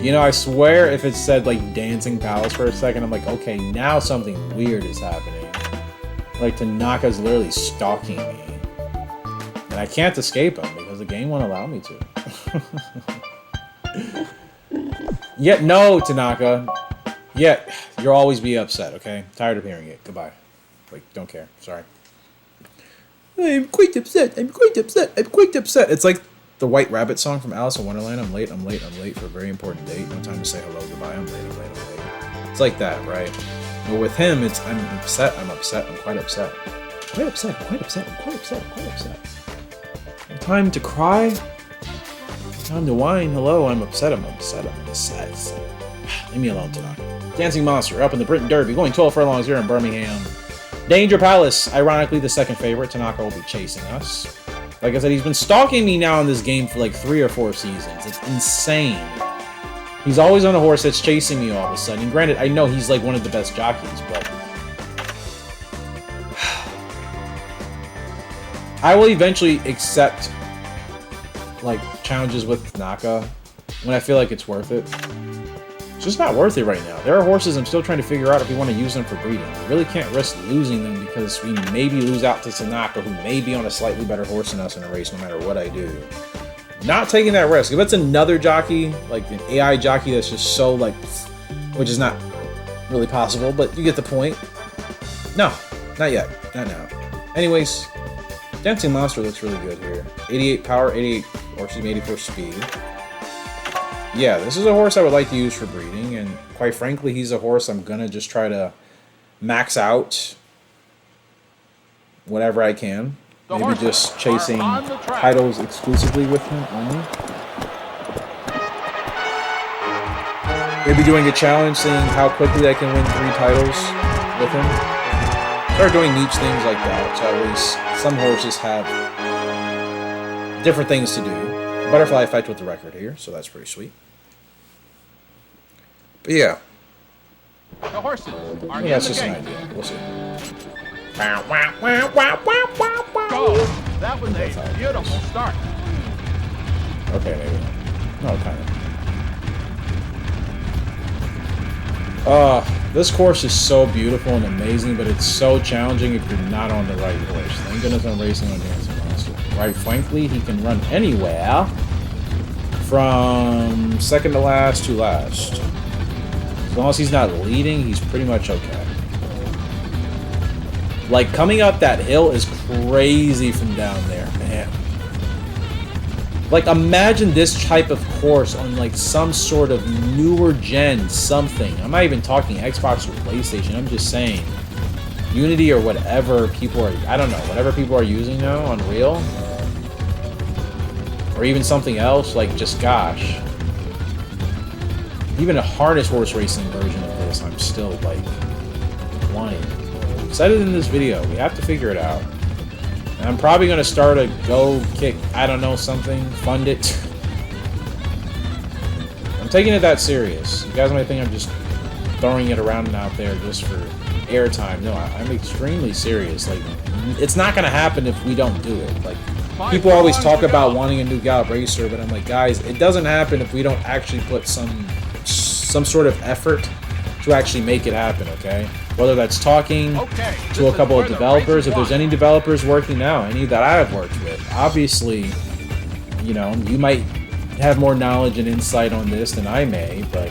You know, I swear if it said, like, Dancing Palace for a second, I'm like, okay, now something weird is happening. Like, Tanaka's literally stalking me. And I can't escape him because the game won't allow me to. Yet, no, Tanaka. Yet, you'll always be upset, okay? Tired of hearing it. Goodbye. Like, don't care. Sorry. I'm quite upset. I'm quite upset. I'm quite upset. It's like the White Rabbit song from Alice in Wonderland. I'm late for a very important date. No time to say hello, goodbye. I'm late. It's like that, right? But with him, it's I'm upset, I'm quite upset. I'm quite upset. Time to cry. Time to whine. Hello, I'm upset. Leave me alone, Tanaka. Dancing Monster up in the Britain Derby, going 12 furlongs here in Birmingham. Danger Palace, ironically the second favorite. Tanaka will be chasing us. Like I said, he's been stalking me now in this game for like 3 or 4 seasons. It's insane. He's always on a horse that's chasing me all of a sudden. And granted, I know he's like one of the best jockeys, but I will eventually accept like challenges with Tanaka when I feel like it's worth it. It's just not worth it right now. There are horses I'm still trying to figure out if we want to use them for breeding. We really can't risk losing them because we maybe lose out to Tanaka, who may be on a slightly better horse than us in a race no matter what I do. Not taking that risk. If it's another jockey, like an AI jockey that's just so like, which is not really possible, but you get the point. No, not yet. Not now. Anyways, Dancing Monster looks really good here. 88 power, 84 speed. Yeah, this is a horse I would like to use for breeding, and quite frankly, he's a horse I'm gonna just try to max out whatever I can. Maybe just chasing titles exclusively with him only. Maybe doing a challenge, seeing how quickly I can win 3 titles with him. Start doing niche things like that, so at least some horses have different things to do. Butterfly effect with the record here, so that's pretty sweet. But yeah. The horses are in That's the just gate. an idea. We'll see. Go. That was a beautiful start. Okay, maybe. No, kind of. This course is so beautiful and amazing, but it's so challenging if you're not on the right horse. Thank goodness I'm racing on Dancing Monster. Right, frankly, he can run anywhere from second to last to last. As long as he's not leading, he's pretty much okay. Like, coming up that hill is crazy from down there, man. Like, imagine this type of course on, like, some sort of newer gen something. I'm not even talking Xbox or PlayStation. I'm just saying Unity or whatever people are... I don't know. Whatever people are using now, Unreal. Or or even something else, like, just gosh. Even a harness horse racing version of this, I'm still, like, wanting. I said it in this video. We have to figure it out. And I'm probably going to start a go kick, I don't know, something, fund it. I'm taking it that serious. You guys might think I'm just throwing it around and out there just for airtime. No, I'm extremely serious. Like, it's not going to happen if we don't do it. Like, people always talk about wanting a new Gallop Racer, but I'm like, guys, it doesn't happen if we don't actually put some sort of effort to actually make it happen, okay? Whether that's talking to a couple of developers, if there's any developers working now, any that I have worked with, obviously, you know, you might have more knowledge and insight on this than I may, but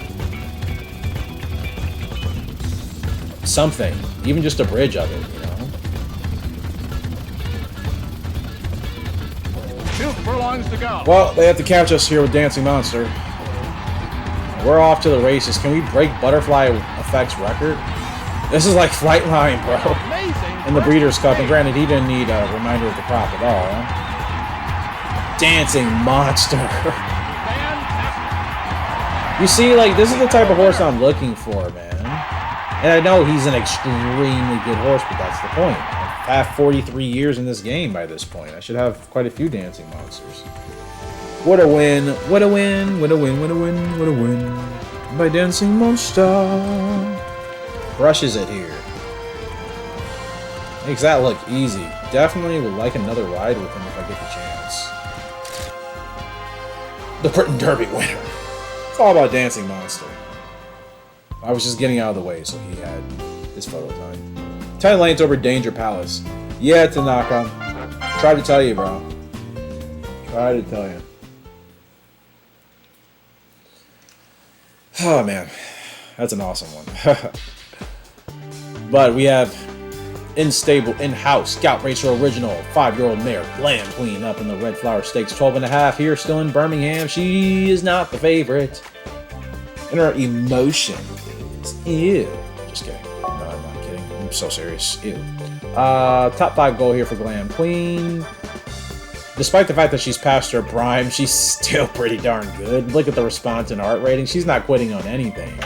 something, even just a bridge of it, you know? 2 furlongs to go. Well, they have to catch us here with Dancing Monster. We're off to the races. Can we break Butterfly Effect's record? This is like Flight Line, bro. Amazing. In the Breeders' Cup, and granted, he didn't need a reminder of the crop at all, huh? Dancing Monster. You see, like, this is the type of horse I'm looking for, man. And I know he's an extremely good horse, but that's the point. I have 43 years in this game by this point. I should have quite a few Dancing Monsters. What a win, what a win, what a win, what a win, what a win. By Dancing Monster. Brushes it here. Makes that look easy. Definitely would like another ride with him if I get the chance. The Britain Derby winner. It's all about Dancing Monster. I was just getting out of the way so he had his photo time. 10 lanes over Danger Palace. Yeah, Tanaka. Tried to tell you, bro. Tried to tell you. Oh, man. That's an awesome one. But we have in-house Gallop Racer Original 5-year-old mare Glam Queen up in the Red Flower Stakes 12.5 here, still in Birmingham. She is not the favorite. And her emotion is ew. Just kidding. No, I'm not kidding. I'm so serious. Ew. Top 5 goal here for Glam Queen. Despite the fact that she's past her prime, she's still pretty darn good. Look at the response and art rating. She's not quitting on anything.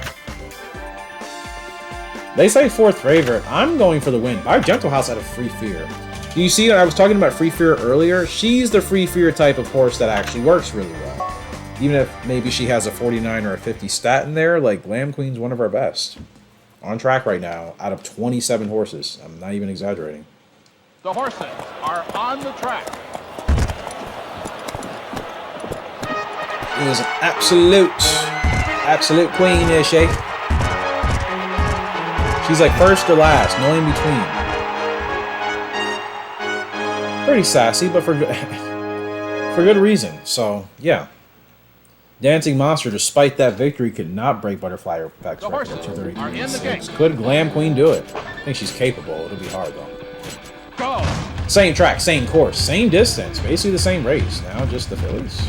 They say 4th favorite. I'm going for the win. Buy Gentle House out of Free Fear. Do you see, I was talking about Free Fear earlier. She's the Free Fear type of horse that actually works really well. Even if maybe she has a 49 or a 50 stat in there, like Glam Queen's one of our best. On track right now, out of 27 horses. I'm not even exaggerating. The horses are on the track. It is an absolute queen, is she? She's like first or last, no in between. Pretty sassy, but for good reason. So yeah, Dancing Monster, despite that victory, could not break Butterfly Effect's record. 232. Could Glam Queen do it? I think she's capable. It'll be hard though. Go. Same track, same course, same distance, basically the same race. Now just the fillies.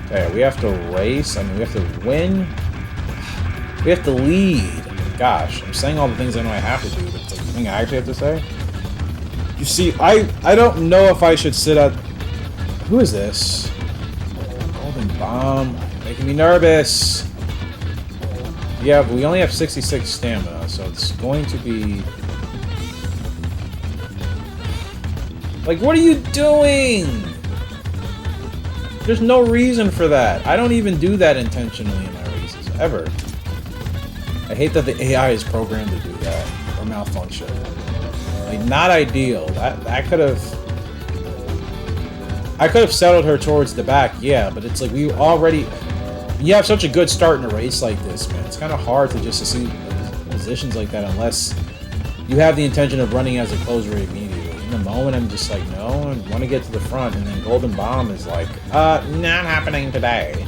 Okay, we have to race. I mean, we have to win. We have to lead. Gosh, I'm saying all the things I know I have to do, but it's like the thing I actually have to say. You see, I don't know if I should sit at... Who is this? Golden Bomb. Making me nervous. Yeah, but we only have 66 stamina, so it's going to be... Like, what are you doing? There's no reason for that. I don't even do that intentionally in my races, ever. I hate that the AI is programmed to do that, or malfunction. Like, not ideal. That could have... I could have settled her towards the back, yeah, but it's like we already... You have such a good start in a race like this, man. It's kind of hard to just see positions like that unless you have the intention of running as a closer immediately. In the moment, I'm just like, no, I want to get to the front, and then Golden Bomb is like, not happening today.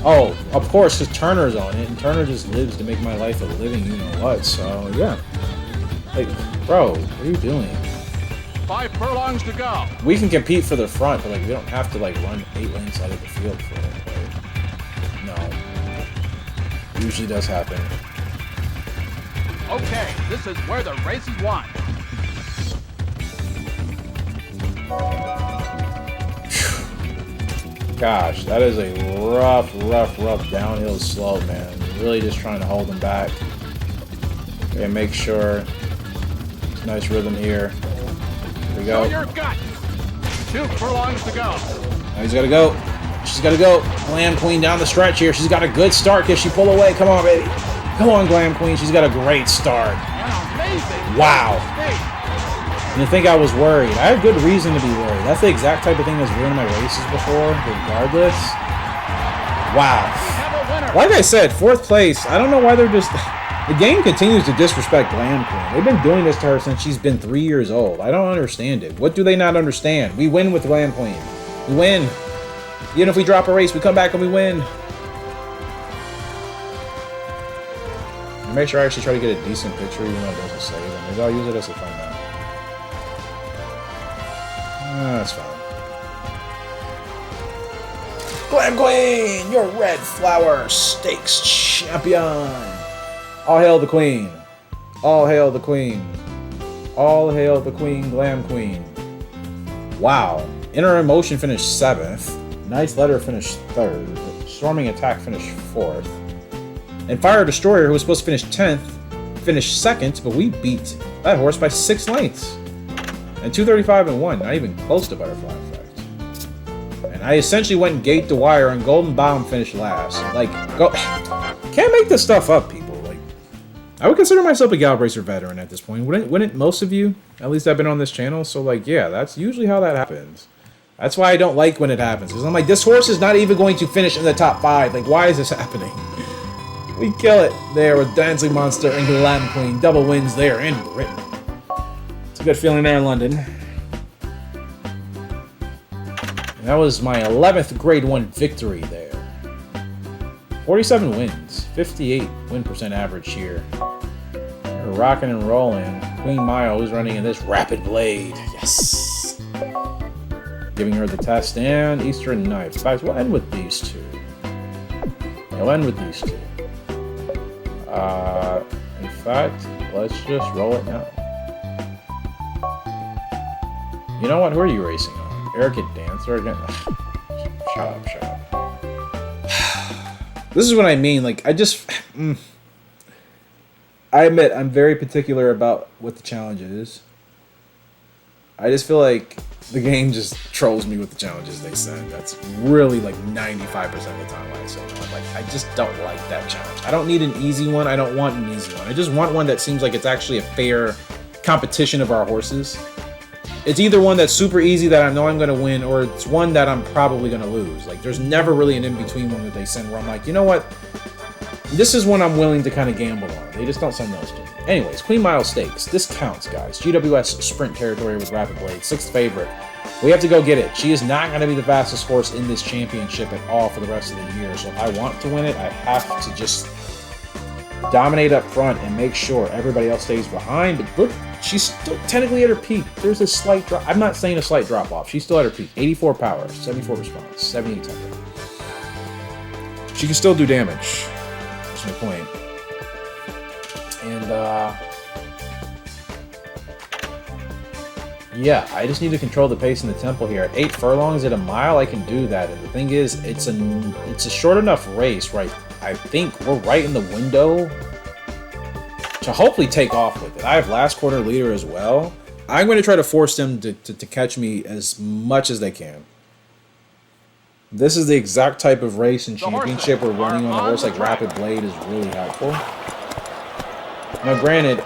Oh, of course, because Turner's on it, and Turner just lives to make my life a living you-know-what, so, yeah. Like, bro, what are you doing? 5 furlongs to go. We can compete for the front, but, like, we don't have to, like, run 8 lanes out of the field for it. Like, no. It usually does happen. Okay, this is where the race is won. Gosh, that is a rough downhill slope, man. Really just trying to hold him back. Okay, make sure. It's nice rhythm here. Here we go. Show your guts. 2 furlongs to go. Now he's got to go. She's got to go. Glam Queen down the stretch here. She's got a good start. Can she pull away? Come on, baby. Come on, Glam Queen. She's got a great start. An amazing. Wow. State. And you think I was worried. I had good reason to be worried. That's the exact type of thing that's ruined my races before, regardless. Wow. Have a winner. Like I said, 4th place. I don't know why they're just... The game continues to disrespect Glam Queen. They've been doing this to her since she's been 3 years old. I don't understand it. What do they not understand? We win with Glam Queen. We win. Even if we drop a race, we come back and we win. I'll make sure I actually try to get a decent picture, even though it doesn't save it. Maybe I'll use it as a thumbnail. That's fine. Glam Queen, your Red Flower Stakes champion. All hail the Queen. All hail the Queen. All hail the Queen, Glam Queen. Wow. Inner Emotion finished 7th. Nice Letter finished 3rd. Storming Attack finished 4th. And Fire Destroyer, who was supposed to finish 10th, finished 2nd, but we beat that horse by 6 lengths. And 235 and 1, not even close to Butterfly Effect. And I essentially went gate to wire, and Golden Bomb finished last. Like, go, can't make this stuff up, people. Like, I would consider myself a Gallop Racer veteran at this point. Wouldn't most of you? At least I've been on this channel, so like, yeah, that's usually how that happens. That's why I don't like when it happens, because I'm like, this horse is not even going to finish in the top 5. Like, why is this happening? We kill it there with Dancing Monster and Glam Queen. Double wins there in Britain. It's a good feeling there in London. And that was my 11th Grade 1 victory there. 47 wins, 58 win percent average here. We're rocking and rolling. Queen Maya, who's running in this Rapid Blade. Yes! Giving her the test, and Eastern Knights. Guys, we'll end with these two. We'll end with these two. In fact, let's just roll it now. You know what? Who are you racing on? Erica Dancer again? Shut up. This is what I mean. Like, I just... I admit, I'm very particular about what the challenge is. I just feel like the game just trolls me with the challenges they send. That's really like 95% of the time I say no. I'm like, I just don't like that challenge. I don't need an easy one. I don't want an easy one. I just want one that seems like it's actually a fair competition of our horses. It's either one that's super easy that I know I'm going to win, or it's one that I'm probably going to lose. Like, there's never really an in-between one that they send where I'm like, you know what? This is one I'm willing to kind of gamble on. They just don't send those to me. Anyways, Queen Mile Stakes. This counts, guys. GWS Sprint Territory with Rapid Blade. 6th favorite. We have to go get it. She is not going to be the fastest horse in this championship at all for the rest of the year. So if I want to win it, I have to just dominate up front and make sure everybody else stays behind. But look, she's still technically at her peak. There's a slight drop. I'm not saying a slight drop off. She's still at her peak. 84 power, 74 response, 78 tempo. She can still do damage. That's my point. And yeah, I just need to control the pace and the tempo here. At 8 furlongs at a mile, I can do that. And the thing is, it's a short enough race, right? I think we're right in the window to hopefully take off with it. I have last quarter leader as well. I'm going to try to force them to catch me as much as they can. This is the exact type of race and championship where running on a horse like Rapid Blade is really helpful. Now, granted,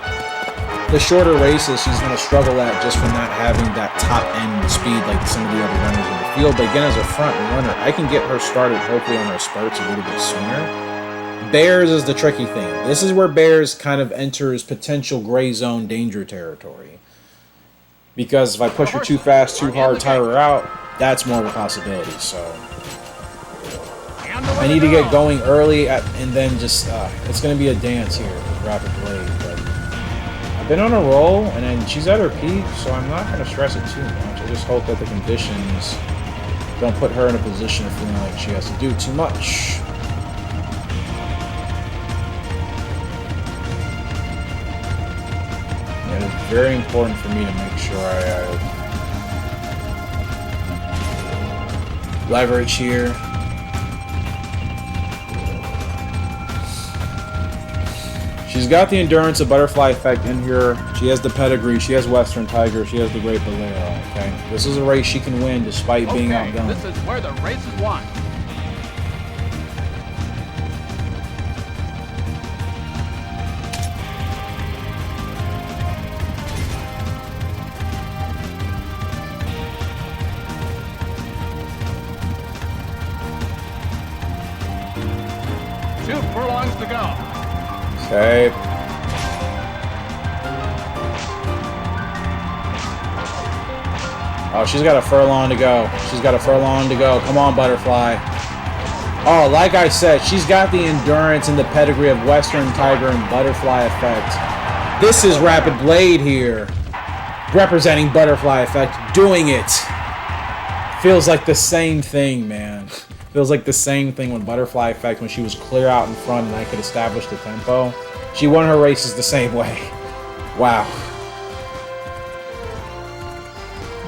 the shorter races she's going to struggle at just from not having that top end speed like some of the other runners in the field. But again, as a front runner, I can get her started hopefully on her spurts a little bit sooner. Bears is the tricky thing. This is where Bears kind of enters potential gray zone danger territory. Because if I push her too fast, too hard, tire her out, that's more of a possibility. So I need to get going early and then just, it's going to be a dance here with Rapid Blade. But I've been on a roll, and then she's at her peak, so I'm not going to stress it too much. I just hope that the conditions don't put her in a position of feeling like she has to do too much. And it's very important for me to make sure I leverage here. She's got the endurance of Butterfly Effect in here. She has the pedigree. She has Western Tiger. She has the Great Bolero. Okay, this is a race she can win despite being outdone. This is where the race is won. Two furlongs to go. Okay. Oh, she's got a furlong to go. She's got a furlong to go. Come on, Butterfly. Oh, like I said, she's got the endurance and the pedigree of Western Tiger and Butterfly Effect. This is Rapid Blade here, representing Butterfly Effect, doing it. Feels like the same thing, man. Feels like the same thing when Butterfly Effect, when she was clear out in front and I could establish the tempo. She won her races the same way. Wow.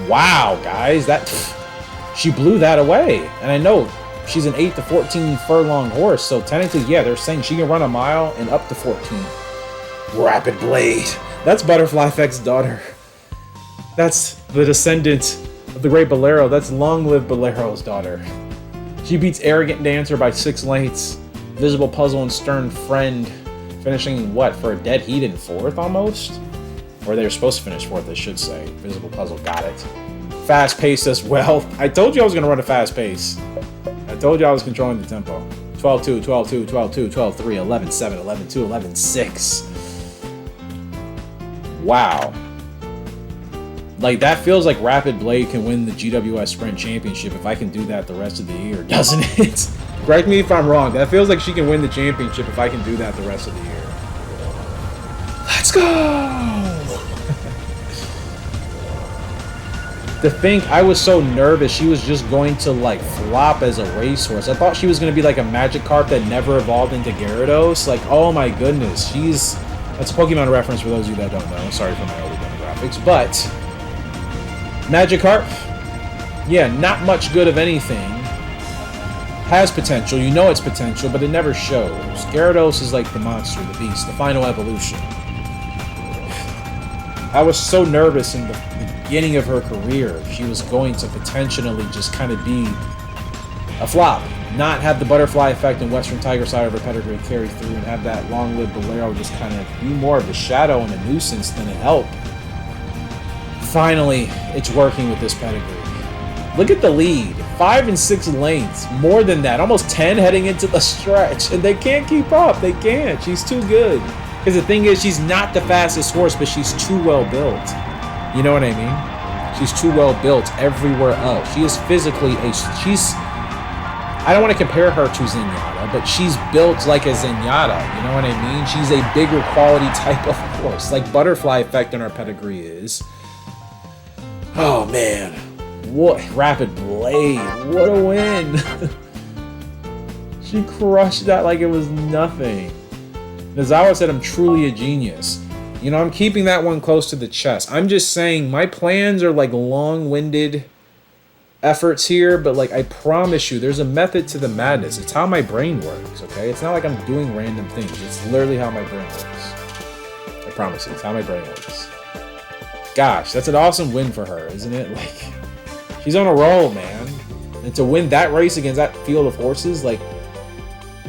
Wow, guys. She blew that away. And I know she's an 8 to 14 furlong horse, so technically, yeah, they're saying she can run a mile and up to 14. Rapid Blade. That's Butterfly Effect's daughter. That's the descendant of the Great Bolero. That's Long Live Bolero's daughter. She beats Arrogant Dancer by 6 lengths. Visible Puzzle and Stern Friend finishing, what, for a dead heat in 4th almost? Or they were supposed to finish 4th, I should say. Visible Puzzle got it. Fast pace as well. I told you I was going to run a fast pace. I told you I was controlling the tempo. 12-2, 12-2, 12-2, 12-3, 11-7, 11-2, 11-6. Wow. Like, that feels like Rapid Blade can win the GWS Sprint Championship if I can do that the rest of the year, doesn't it? Correct me if I'm wrong. That feels like she can win the championship if I can do that the rest of the year. Let's go! To think I was so nervous she was just going to, like, flop as a racehorse. I thought she was going to be like a Magikarp that never evolved into Gyarados. Like, oh my goodness. That's a Pokemon reference for those of you that don't know. Sorry for my older demographics. But Magikarp, yeah, not much good of anything. Has potential, you know it's potential, but it never shows. Gyarados is like the monster, the beast, the final evolution. I was so nervous in the beginning of her career. She was going to potentially just kind of be a flop. Not have the Butterfly Effect and Western Tiger side of her pedigree carry through and have that Long Live Bolero just kind of be more of a shadow and a nuisance than a help. Finally, it's working with this pedigree. Look at the lead. 5 and 6 lengths. More than that. Almost 10 heading into the stretch. And they can't keep up. They can't. She's too good. Because the thing is, she's not the fastest horse, but she's too well built. You know what I mean? She's too well built everywhere else. She is physically I don't want to compare her to Zenyatta, but she's built like a Zenyatta. You know what I mean? She's a bigger quality type of horse. Like Butterfly Effect in her pedigree is. Oh, man. What Rapid Blade. What a win. She crushed that like it was nothing. Nozawa said I'm truly a genius. You know, I'm keeping that one close to the chest. I'm just saying my plans are like long-winded efforts here, but like I promise you, there's a method to the madness. It's how my brain works, okay? It's not like I'm doing random things. It's literally how my brain works. I promise you, it's how my brain works. Gosh, that's an awesome win for her, isn't it? Like, she's on a roll, man. And to win that race against that field of horses, like,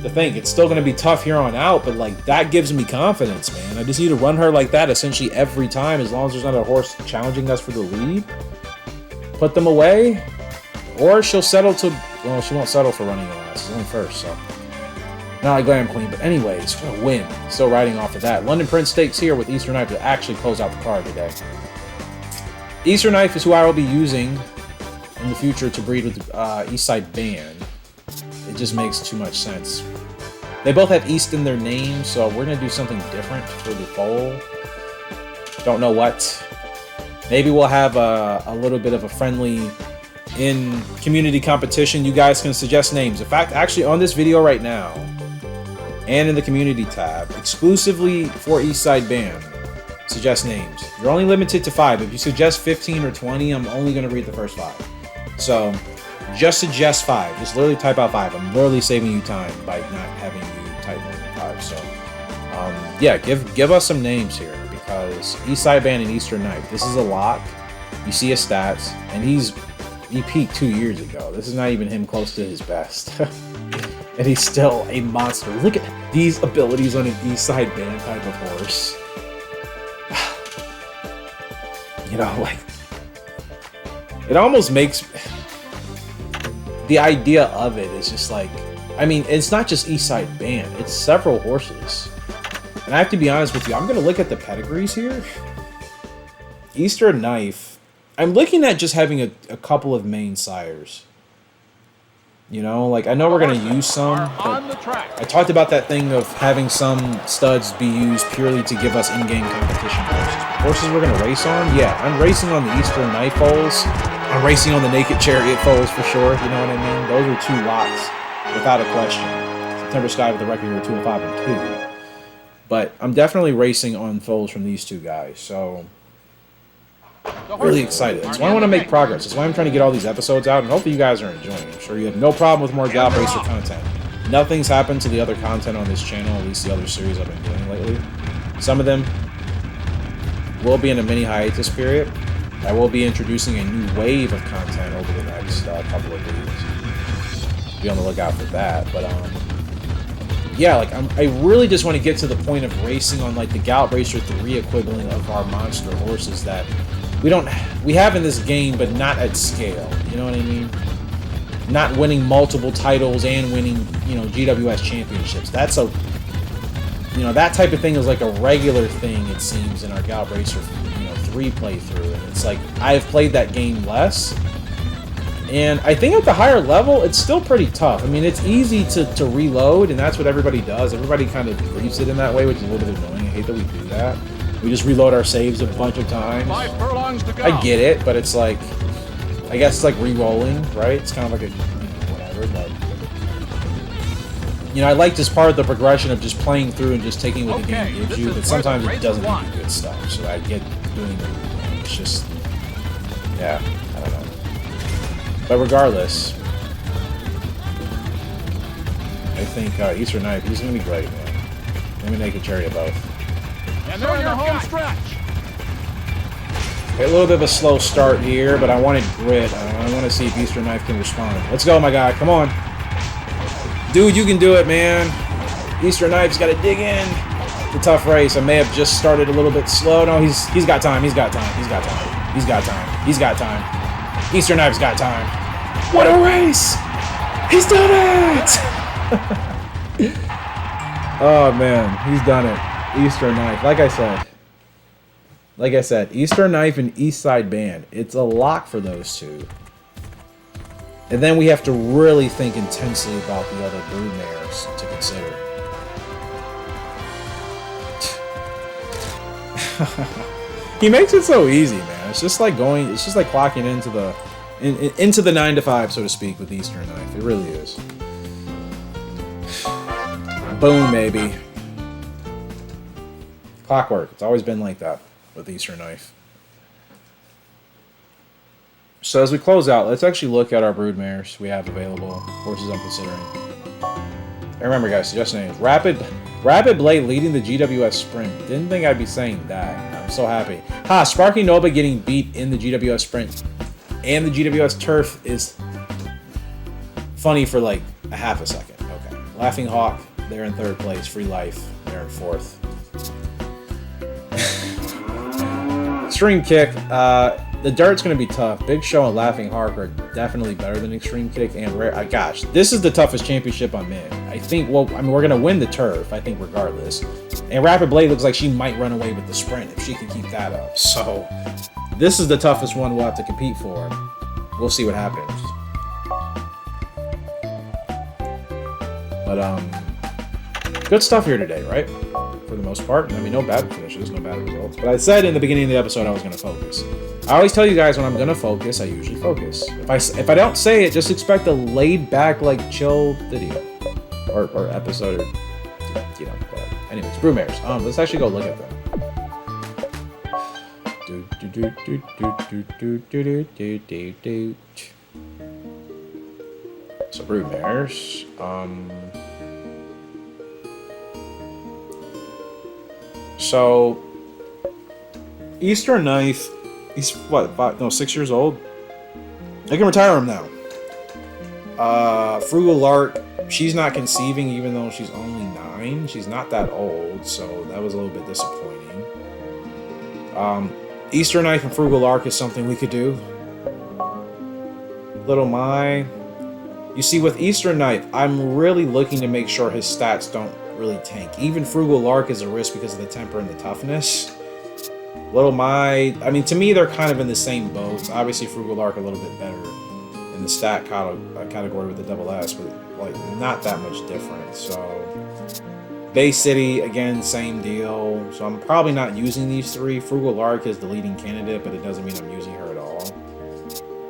to think it's still going to be tough here on out, but like that gives me confidence, man. I just need to run her like that essentially every time, as long as there's not a horse challenging us for the lead. Put them away, or she'll settle to. Well, she won't settle for running last. She's only first, so not like Glam Queen. But anyways, what a win! Still riding off of that. London Prince Stakes here with Eastern Knife to actually close out the card today. Eastern Knife is who I will be using in the future to breed with Eastside Band. It just makes too much sense. They both have East in their name, so we're going to do something different for the foal. Don't know what. Maybe we'll have a little bit of a friendly in community competition. You guys can suggest names. In fact, actually on this video right now, and in the community tab, exclusively for Eastside Band, suggest names. You're only limited to 5. If you suggest 15 or 20, I'm only going to read the first 5. So just suggest 5. Just literally type out 5. I'm literally saving you time by not having you type more than 5. So, yeah, give us some names here, because Eastside Band and Eastern Knife, this is a lock. You see his stats, and he peaked 2 years ago. This is not even him close to his best. And he's still a monster. Look at these abilities on an Eastside Band type of horse. You know, like, it almost makes... The idea of it is just like... I mean, it's not just Eastside Band. It's several horses. And I have to be honest with you, I'm going to look at the pedigrees here. Eastern Knife... I'm looking at just having a couple of main sires. You know, like, I know we're going to use some, but I talked about that thing of having some studs be used purely to give us in-game competition horses. Horses we're going to race on? Yeah, I'm racing on the Eastern Knife foals. I'm racing on the Naked Chariot foals for sure, you know what I mean? Those are 2 locks, without a question. September Sky with the record here, 205 and 2. But I'm definitely racing on foals from these 2 guys, so... really excited. That's why I want to make progress. That's why I'm trying to get all these episodes out, and hopefully you guys are enjoying it. I'm sure you have no problem with more Gallop Racer content. Nothing's happened to the other content on this channel, at least the other series I've been doing lately. Some of them will be in a mini hiatus period. I will be introducing a new wave of content over the next couple of weeks. Be on the lookout for that. But yeah, like I really just want to get to the point of racing on like the Gallop Racer 3 equivalent of our monster horses that we have in this game, but not at scale. You know what I mean? Not winning multiple titles and winning, you know, GWS championships. That's a, you know, that type of thing is like a regular thing, it seems, in our Gallop Racer, you know, 3 playthrough. And it's like, I've played that game less. And I think at the higher level, it's still pretty tough. I mean, it's easy to reload, and that's what everybody does. Everybody kind of treats it in that way, which is a little bit annoying. I hate that we do that. We just reload our saves a bunch of times. 5 furlongs to go. I get it, but it's like, I guess it's like re-rolling, right? It's kind of like a, you know, whatever, but... You know, I like this part of the progression of just playing through and just taking what the game gives you, but sometimes it doesn't give you good stuff, so I get doing it. It's just... Yeah, I don't know. But regardless, I think Eastern Knife, he's going to be great, man. Let me make a cherry of both. And they're in the home stretch. Okay, a little bit of a slow start here, but I wanted grit. I want to see if Eastern Knife can respond. Let's go, my guy. Come on. Dude, you can do it, man. Eastern Knife's got to dig in. It's a tough race. I may have just started a little bit slow. No, he's got time. He's got time. He's got time. He's got time. He's got time. Eastern Knife's got time. What a race! He's done it! Oh, man. He's done it. Eastern Knife. Like I said, Eastern Knife and Eastside Band. It's a lock for those 2. And then we have to really think intensely about the other brood mares to consider. He makes it so easy, man. It's just like clocking into the 9 to 5, so to speak, with Eastern Knife. It really is. Boom, baby. Clockwork. It's always been like that with Eastern Knife. So as we close out, let's actually look at our brood mares we have available, horses I'm considering. And remember, guys, suggest names. Rapid Blade leading the GWS Sprint. Didn't think I'd be saying that. I'm so happy. Ha! Sparky Nova getting beat in the GWS Sprint and the GWS Turf is funny for like a half a second. Okay. Laughing Hawk, they're in 3rd place. Free Life, they're in 4th. Extreme Kick, the dirt's going to be tough. Big Show and Laughing Hawk are definitely better than Extreme Kick and Rare. Gosh, this is the toughest championship I'm in. I think, well, I mean, we're going to win the Turf, I think, regardless. And Rapid Blade looks like she might run away with the Sprint if she can keep that up. So, this is the toughest one we'll have to compete for. We'll see what happens. But, good stuff here today, right? For the most part. I mean, no bad finishes, no bad results. But I said in the beginning of the episode I was going to focus. I always tell you guys when I'm going to focus, I usually focus. If I don't say it, just expect a laid-back, like, chill video. Or episode, or, you know, whatever. Anyways, broodmares. Let's actually go look at them. So brood mares. So Eastern Knife, he's what, 6 years old? I can retire him now. Frugal Lark, she's not conceiving even though she's only 9. She's not that old, so that was a little bit disappointing. Eastern Knife and Frugal Lark is something we could do. Little Mai. You see, with Eastern Knife, I'm really looking to make sure his stats don't really tank. Even Frugal Lark is a risk because of the temper and the toughness. Little Mai, I mean, to me, they're kind of in the same boat. Obviously, Frugal Lark a little bit better in the stat category with the double S, but like not that much different. So Bay City, again, same deal. So I'm probably not using these 3. Frugal Lark is the leading candidate, but it doesn't mean I'm using her at all.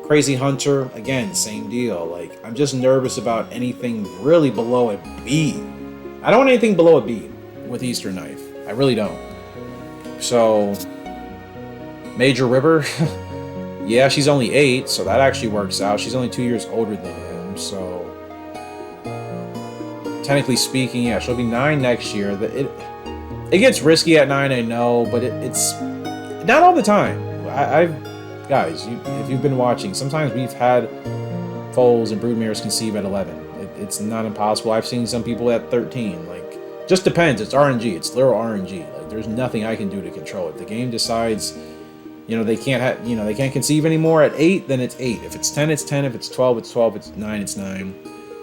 Crazy Hunter, again, same deal. Like, I'm just nervous about anything really below a B. I don't want anything below a B with Eastern Knife. I really don't. So Major River, yeah, she's only 8, so that actually works out. She's only 2 years older than him, so technically speaking, yeah, she'll be 9 next year. It gets risky at 9, I know, but it's not all the time. Guys, if you've been watching, sometimes we've had foals and broodmares conceive at 11. It's not impossible. I've seen some people at 13. Like, just depends. It's RNG. It's literal RNG. Like, there's nothing I can do to control it. The game decides, they can't conceive anymore at 8, then it's 8. If it's 10, it's 10. If it's 12, it's 12. If it's 9, it's 9.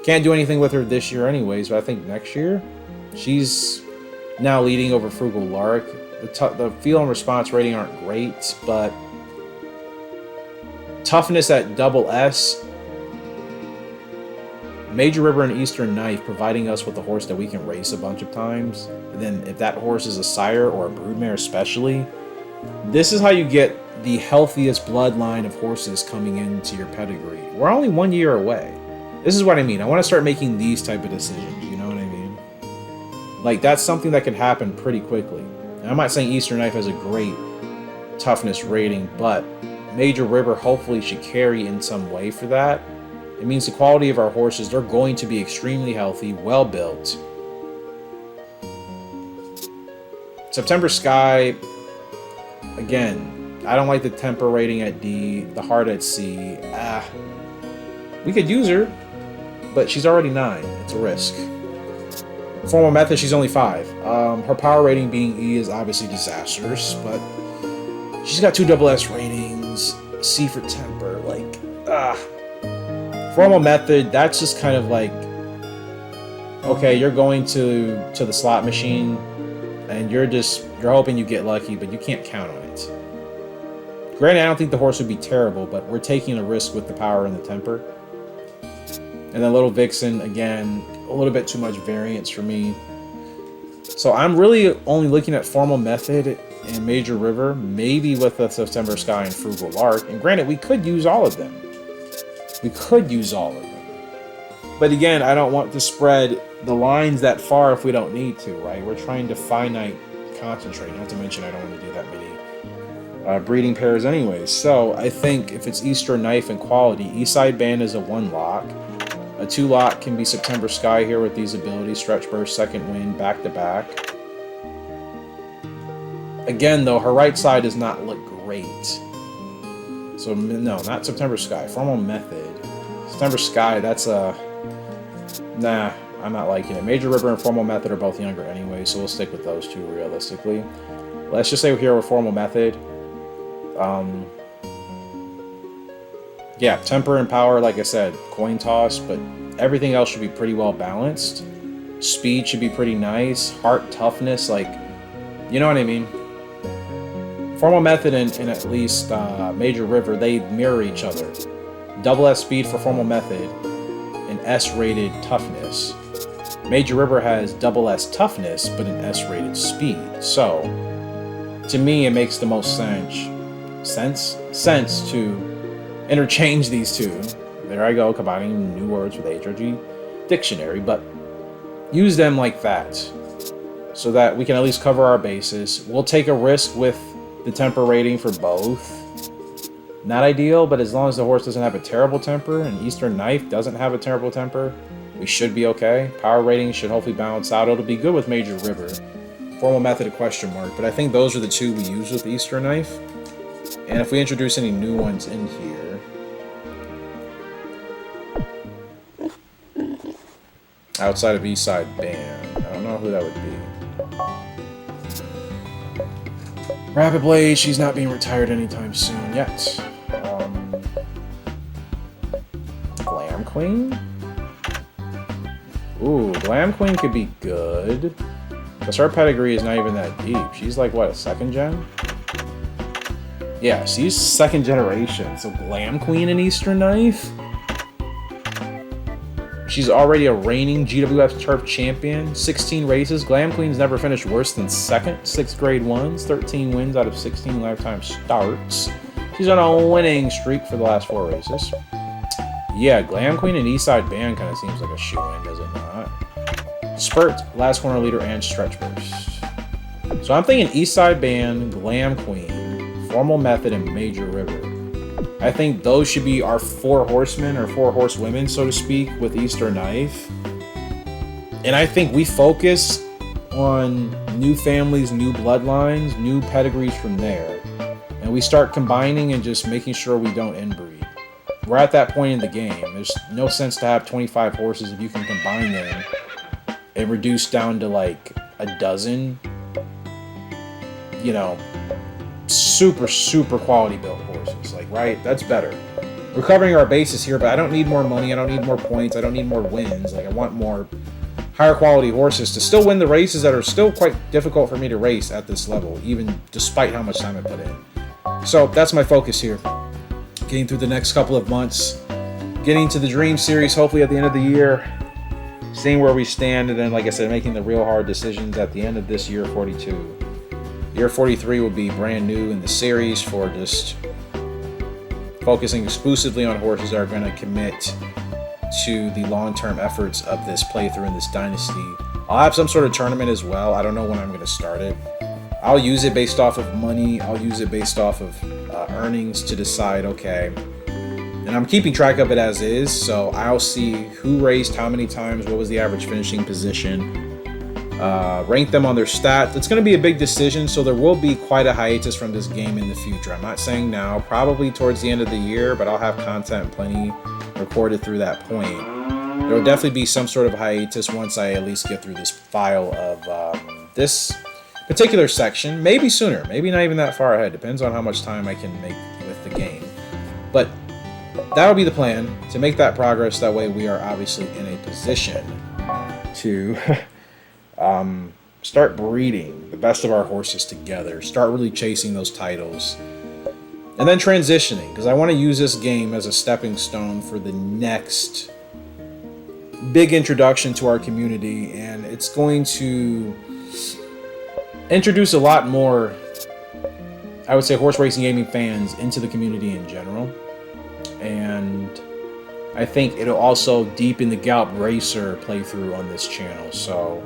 Can't do anything with her this year anyways, but I think next year, she's now leading over Frugal Lark. The feel and response rating aren't great, but toughness at double S, Major River and Eastern Knife providing us with a horse that we can race a bunch of times. And then if that horse is a sire or a broodmare especially, this is how you get the healthiest bloodline of horses coming into your pedigree. We're only 1 year away. This is what I mean. I want to start making these type of decisions, you know what I mean? Like, that's something that could happen pretty quickly. And I'm not saying Eastern Knife has a great toughness rating, but Major River hopefully should carry in some way for that. It means the quality of our horses, they're going to be extremely healthy, well built. September Sky, again, I don't like the temper rating at D, the heart at C. We could use her, but she's already 9. It's a risk. Formal method, she's only 5. Her power rating being E is obviously disastrous, but she's got 2 double S ratings, C for temper, like, Formal method, that's just kind of like, okay, you're going to the slot machine, and you're hoping you get lucky, but you can't count on it. Granted, I don't think the horse would be terrible, but we're taking a risk with the power and the temper. And then Little Vixen, again, a little bit too much variance for me. So I'm really only looking at Formal Method and Major River, maybe with the September Sky and Frugal Lark. And granted, we could use all of them. But again, I don't want to spread the lines that far if we don't need to, right? We're trying to finite concentrate. Not to mention, I don't want to do that many breeding pairs anyways. So I think if it's Eastern Knife and quality, Eastside Band is a 1 lock. A 2 lock can be September Sky here with these abilities, Stretch Burst, Second Wind, back to back. Again, though, her right side does not look great. So no, not September Sky. Formal Method. September Sky, that's a... Nah, I'm not liking it. Major River and Formal Method are both younger anyway, so we'll stick with those 2 realistically. Let's just say we're here with Formal Method. Yeah, temper and power, like I said, coin toss, but everything else should be pretty well balanced. Speed should be pretty nice. Heart toughness, like, you know what I mean? Formal Method and at least Major River, they mirror each other. Double S speed for Formal Method and S-rated toughness. Major River has double S toughness, but an S-rated speed. So, to me, it makes the most sense to interchange these 2. There I go, combining new words with HRG dictionary, but use them like that so that we can at least cover our bases. We'll take a risk with the temper rating for both. Not ideal, but as long as the horse doesn't have a terrible temper and Eastern Knife doesn't have a terrible temper, we should be okay. Power rating should hopefully balance out. It'll be good with Major River. Formal method, a question mark. But I think those are the two we use with Eastern Knife. And if we introduce any new ones in here... outside of Eastside Band, I don't know who that would be. Rapid Blade, she's not being retired anytime soon yet. Glam Queen? Ooh, Glam Queen could be good. Because her pedigree is not even that deep. She's like, what, a second gen? Yeah, she's second generation. So Glam Queen in Eastern Knife? She's already a reigning GWF Turf champion. 16 races. Glam Queen's never finished worse than second. 6 grade 1s. 13 wins out of 16 lifetime starts. She's on a winning streak for the last 4 races. Yeah, Glam Queen and Eastside Band kind of seems like a shoe-in, does it not? Spurt, last corner leader, and stretch burst. So I'm thinking Eastside Band, Glam Queen, Formal Method, and Major River. I think those should be our 4 horsemen or 4 horsewomen, so to speak, with Eastern Knife. And I think we focus on new families, new bloodlines, new pedigrees from there. And we start combining and just making sure we don't inbreed. We're at that point in the game. There's no sense to have 25 horses if you can combine them and reduce down to like a dozen, you know, super quality built horses. Like, right? That's better. We're covering our bases here, but I don't need more money. I don't need more points. I don't need more wins. Like, I want more higher quality horses to still win the races that are still quite difficult for me to race at this level, even despite how much time I put in. So that's my focus here. Getting through the next couple of months, getting to the Dream Series, hopefully at the end of the year, seeing where we stand, and then, like I said, making the real hard decisions at the end of this year 42. Year 43 will be brand new in the series for just focusing exclusively on horses that are going to commit to the long-term efforts of this playthrough in this Dynasty. I'll have some sort of tournament as well. I don't know when I'm going to start it. I'll use it based off of money. I'll use it based off of earnings to decide, okay. And I'm keeping track of it as is, so I'll see who raced how many times, what was the average finishing position, rank them on their stats. It's going to be a big decision, so there will be quite a hiatus from this game in the future. I'm not saying now, probably towards the end of the year, but I'll have content plenty recorded through that point. There will definitely be some sort of hiatus once I at least get through this file of this particular section. Maybe sooner, maybe not even that far ahead. Depends on how much time I can make with the game. But that'll be the plan, to make that progress. That way we are obviously in a position to start breeding the best of our horses together, start really chasing those titles, and then transitioning, because I want to use this game as a stepping stone for the next big introduction to our community, and it's going to introduce a lot more, I would say, horse racing gaming fans into the community in general. And I think it'll also deepen the Gallop Racer playthrough on this channel. So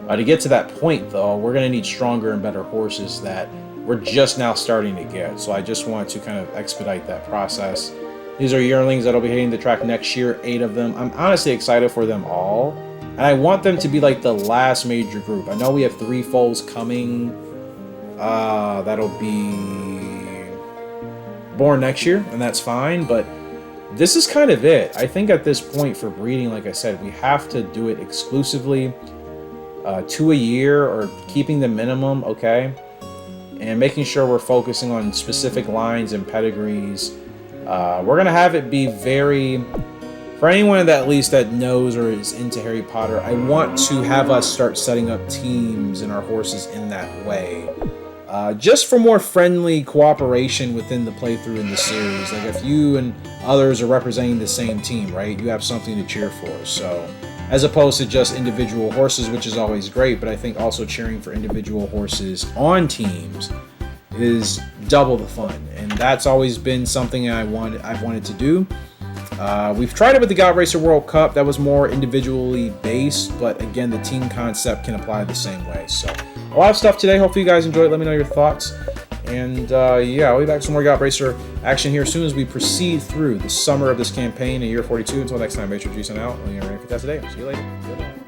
to get to that point, though, we're going to need stronger and better horses that we're just now starting to get. So I just want to kind of expedite that process. These are yearlings that'll be hitting the track next year, 8 of them. I'm honestly excited for them all. And I want them to be like the last major group. I know we have 3 foals coming. That'll be born next year, and that's fine. But this is kind of it. I think at this point for breeding, like I said, we have to do it exclusively 2 a year, or keeping the minimum, okay? And making sure we're focusing on specific lines and pedigrees. We're going to have it be very... For anyone that at least that knows or is into Harry Potter, I want to have us start setting up teams and our horses in that way. Just for more friendly cooperation within the playthrough in the series. Like if you and others are representing the same team, right? You have something to cheer for. So as opposed to just individual horses, which is always great, but I think also cheering for individual horses on teams is double the fun. And that's always been something I've wanted to do. We've tried it with the Gallop Racer World Cup. That was more individually based, but again, the team concept can apply the same way. So a lot of stuff today. Hopefully you guys enjoyed it. Let me know your thoughts. And yeah, I'll be back with some more Gallop Racer action here as soon as we proceed through the summer of this campaign in year 42. Until next time, HRG signing out. We're going to fantastic day. See you later. Goodbye.